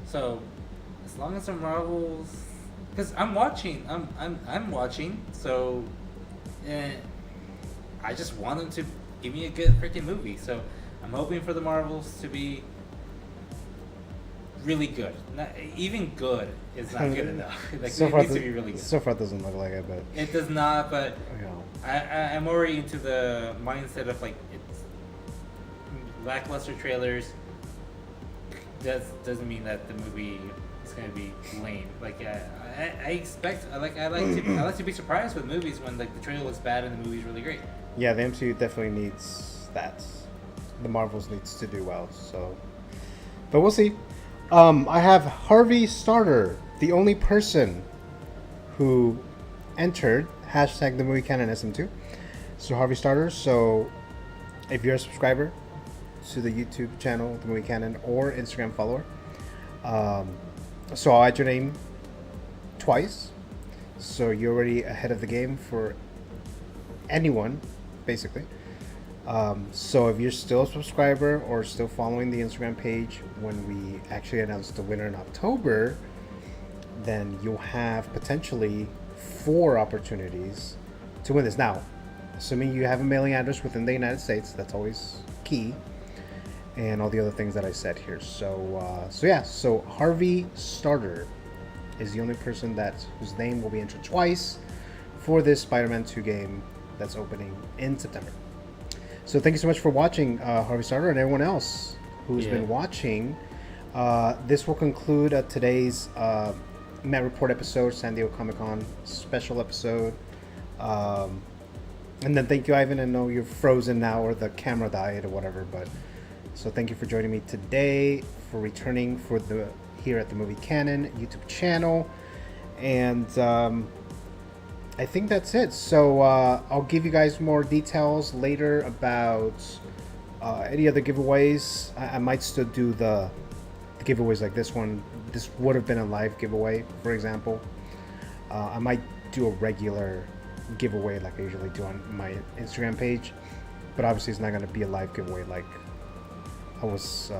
So as long as the Marvels, because I'm watching. I'm watching. So, I just want them to give me a good freaking movie. So, I'm hoping for the Marvels to be really good. Not even good is not good enough. Like So it far, needs to be really good. so far it doesn't look like it, but It does not, but you know. I'm already into the mindset of like it's lackluster trailers. Doesn't mean that the movie is gonna be lame. Like I expect I like to be surprised with movies when like the trailer looks bad and the movie's really great. Yeah, the MCU definitely needs that. The Marvels needs to do well. So, but we'll see. I have Harvey Starter, the only person who entered hashtag the movie canon SM2. So Harvey Starter. So if you're a subscriber to the YouTube channel, the movie canon, or Instagram follower, so I'll add your name twice. So you're already ahead of the game for anyone, basically. So if you're still a subscriber or still following the Instagram page when we actually announce the winner in October, then you'll have potentially 4 opportunities to win this. Now, assuming you have a mailing address within the United States, that's always key, and all the other things that I said here. So Harvey Starter is the only person whose name will be entered twice for this Spider-Man 2 game that's opening in September. So thank you so much for watching, Harvey Starter, and everyone else who's been watching. This will conclude today's Met Report episode, San Diego Comic-Con special episode. And then thank you, Ivan. I know you're frozen now, or the camera died or whatever, but so thank you for joining me today, for returning here at the Movie Canon YouTube channel. And I think that's it. So I'll give you guys more details later about any other giveaways. I might still do the giveaways like this one. This would have been a live giveaway, for example. I might do a regular giveaway like I usually do on my Instagram page, but obviously it's not going to be a live giveaway like I was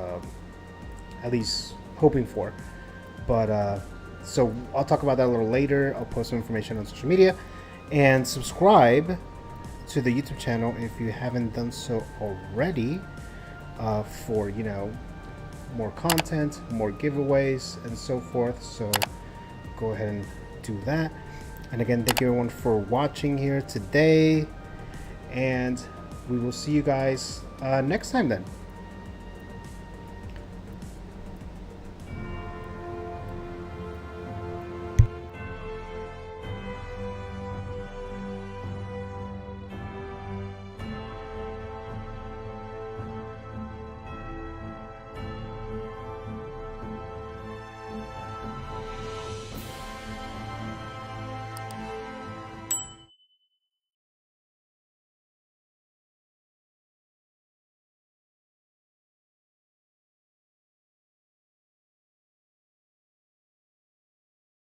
at least hoping for. But so I'll talk about that a little later. I'll post some information on social media, and subscribe to the YouTube channel if you haven't done so already, for more content, more giveaways, and so forth. So go ahead and do that. And again, thank you everyone for watching here today, and we will see you guys next time then.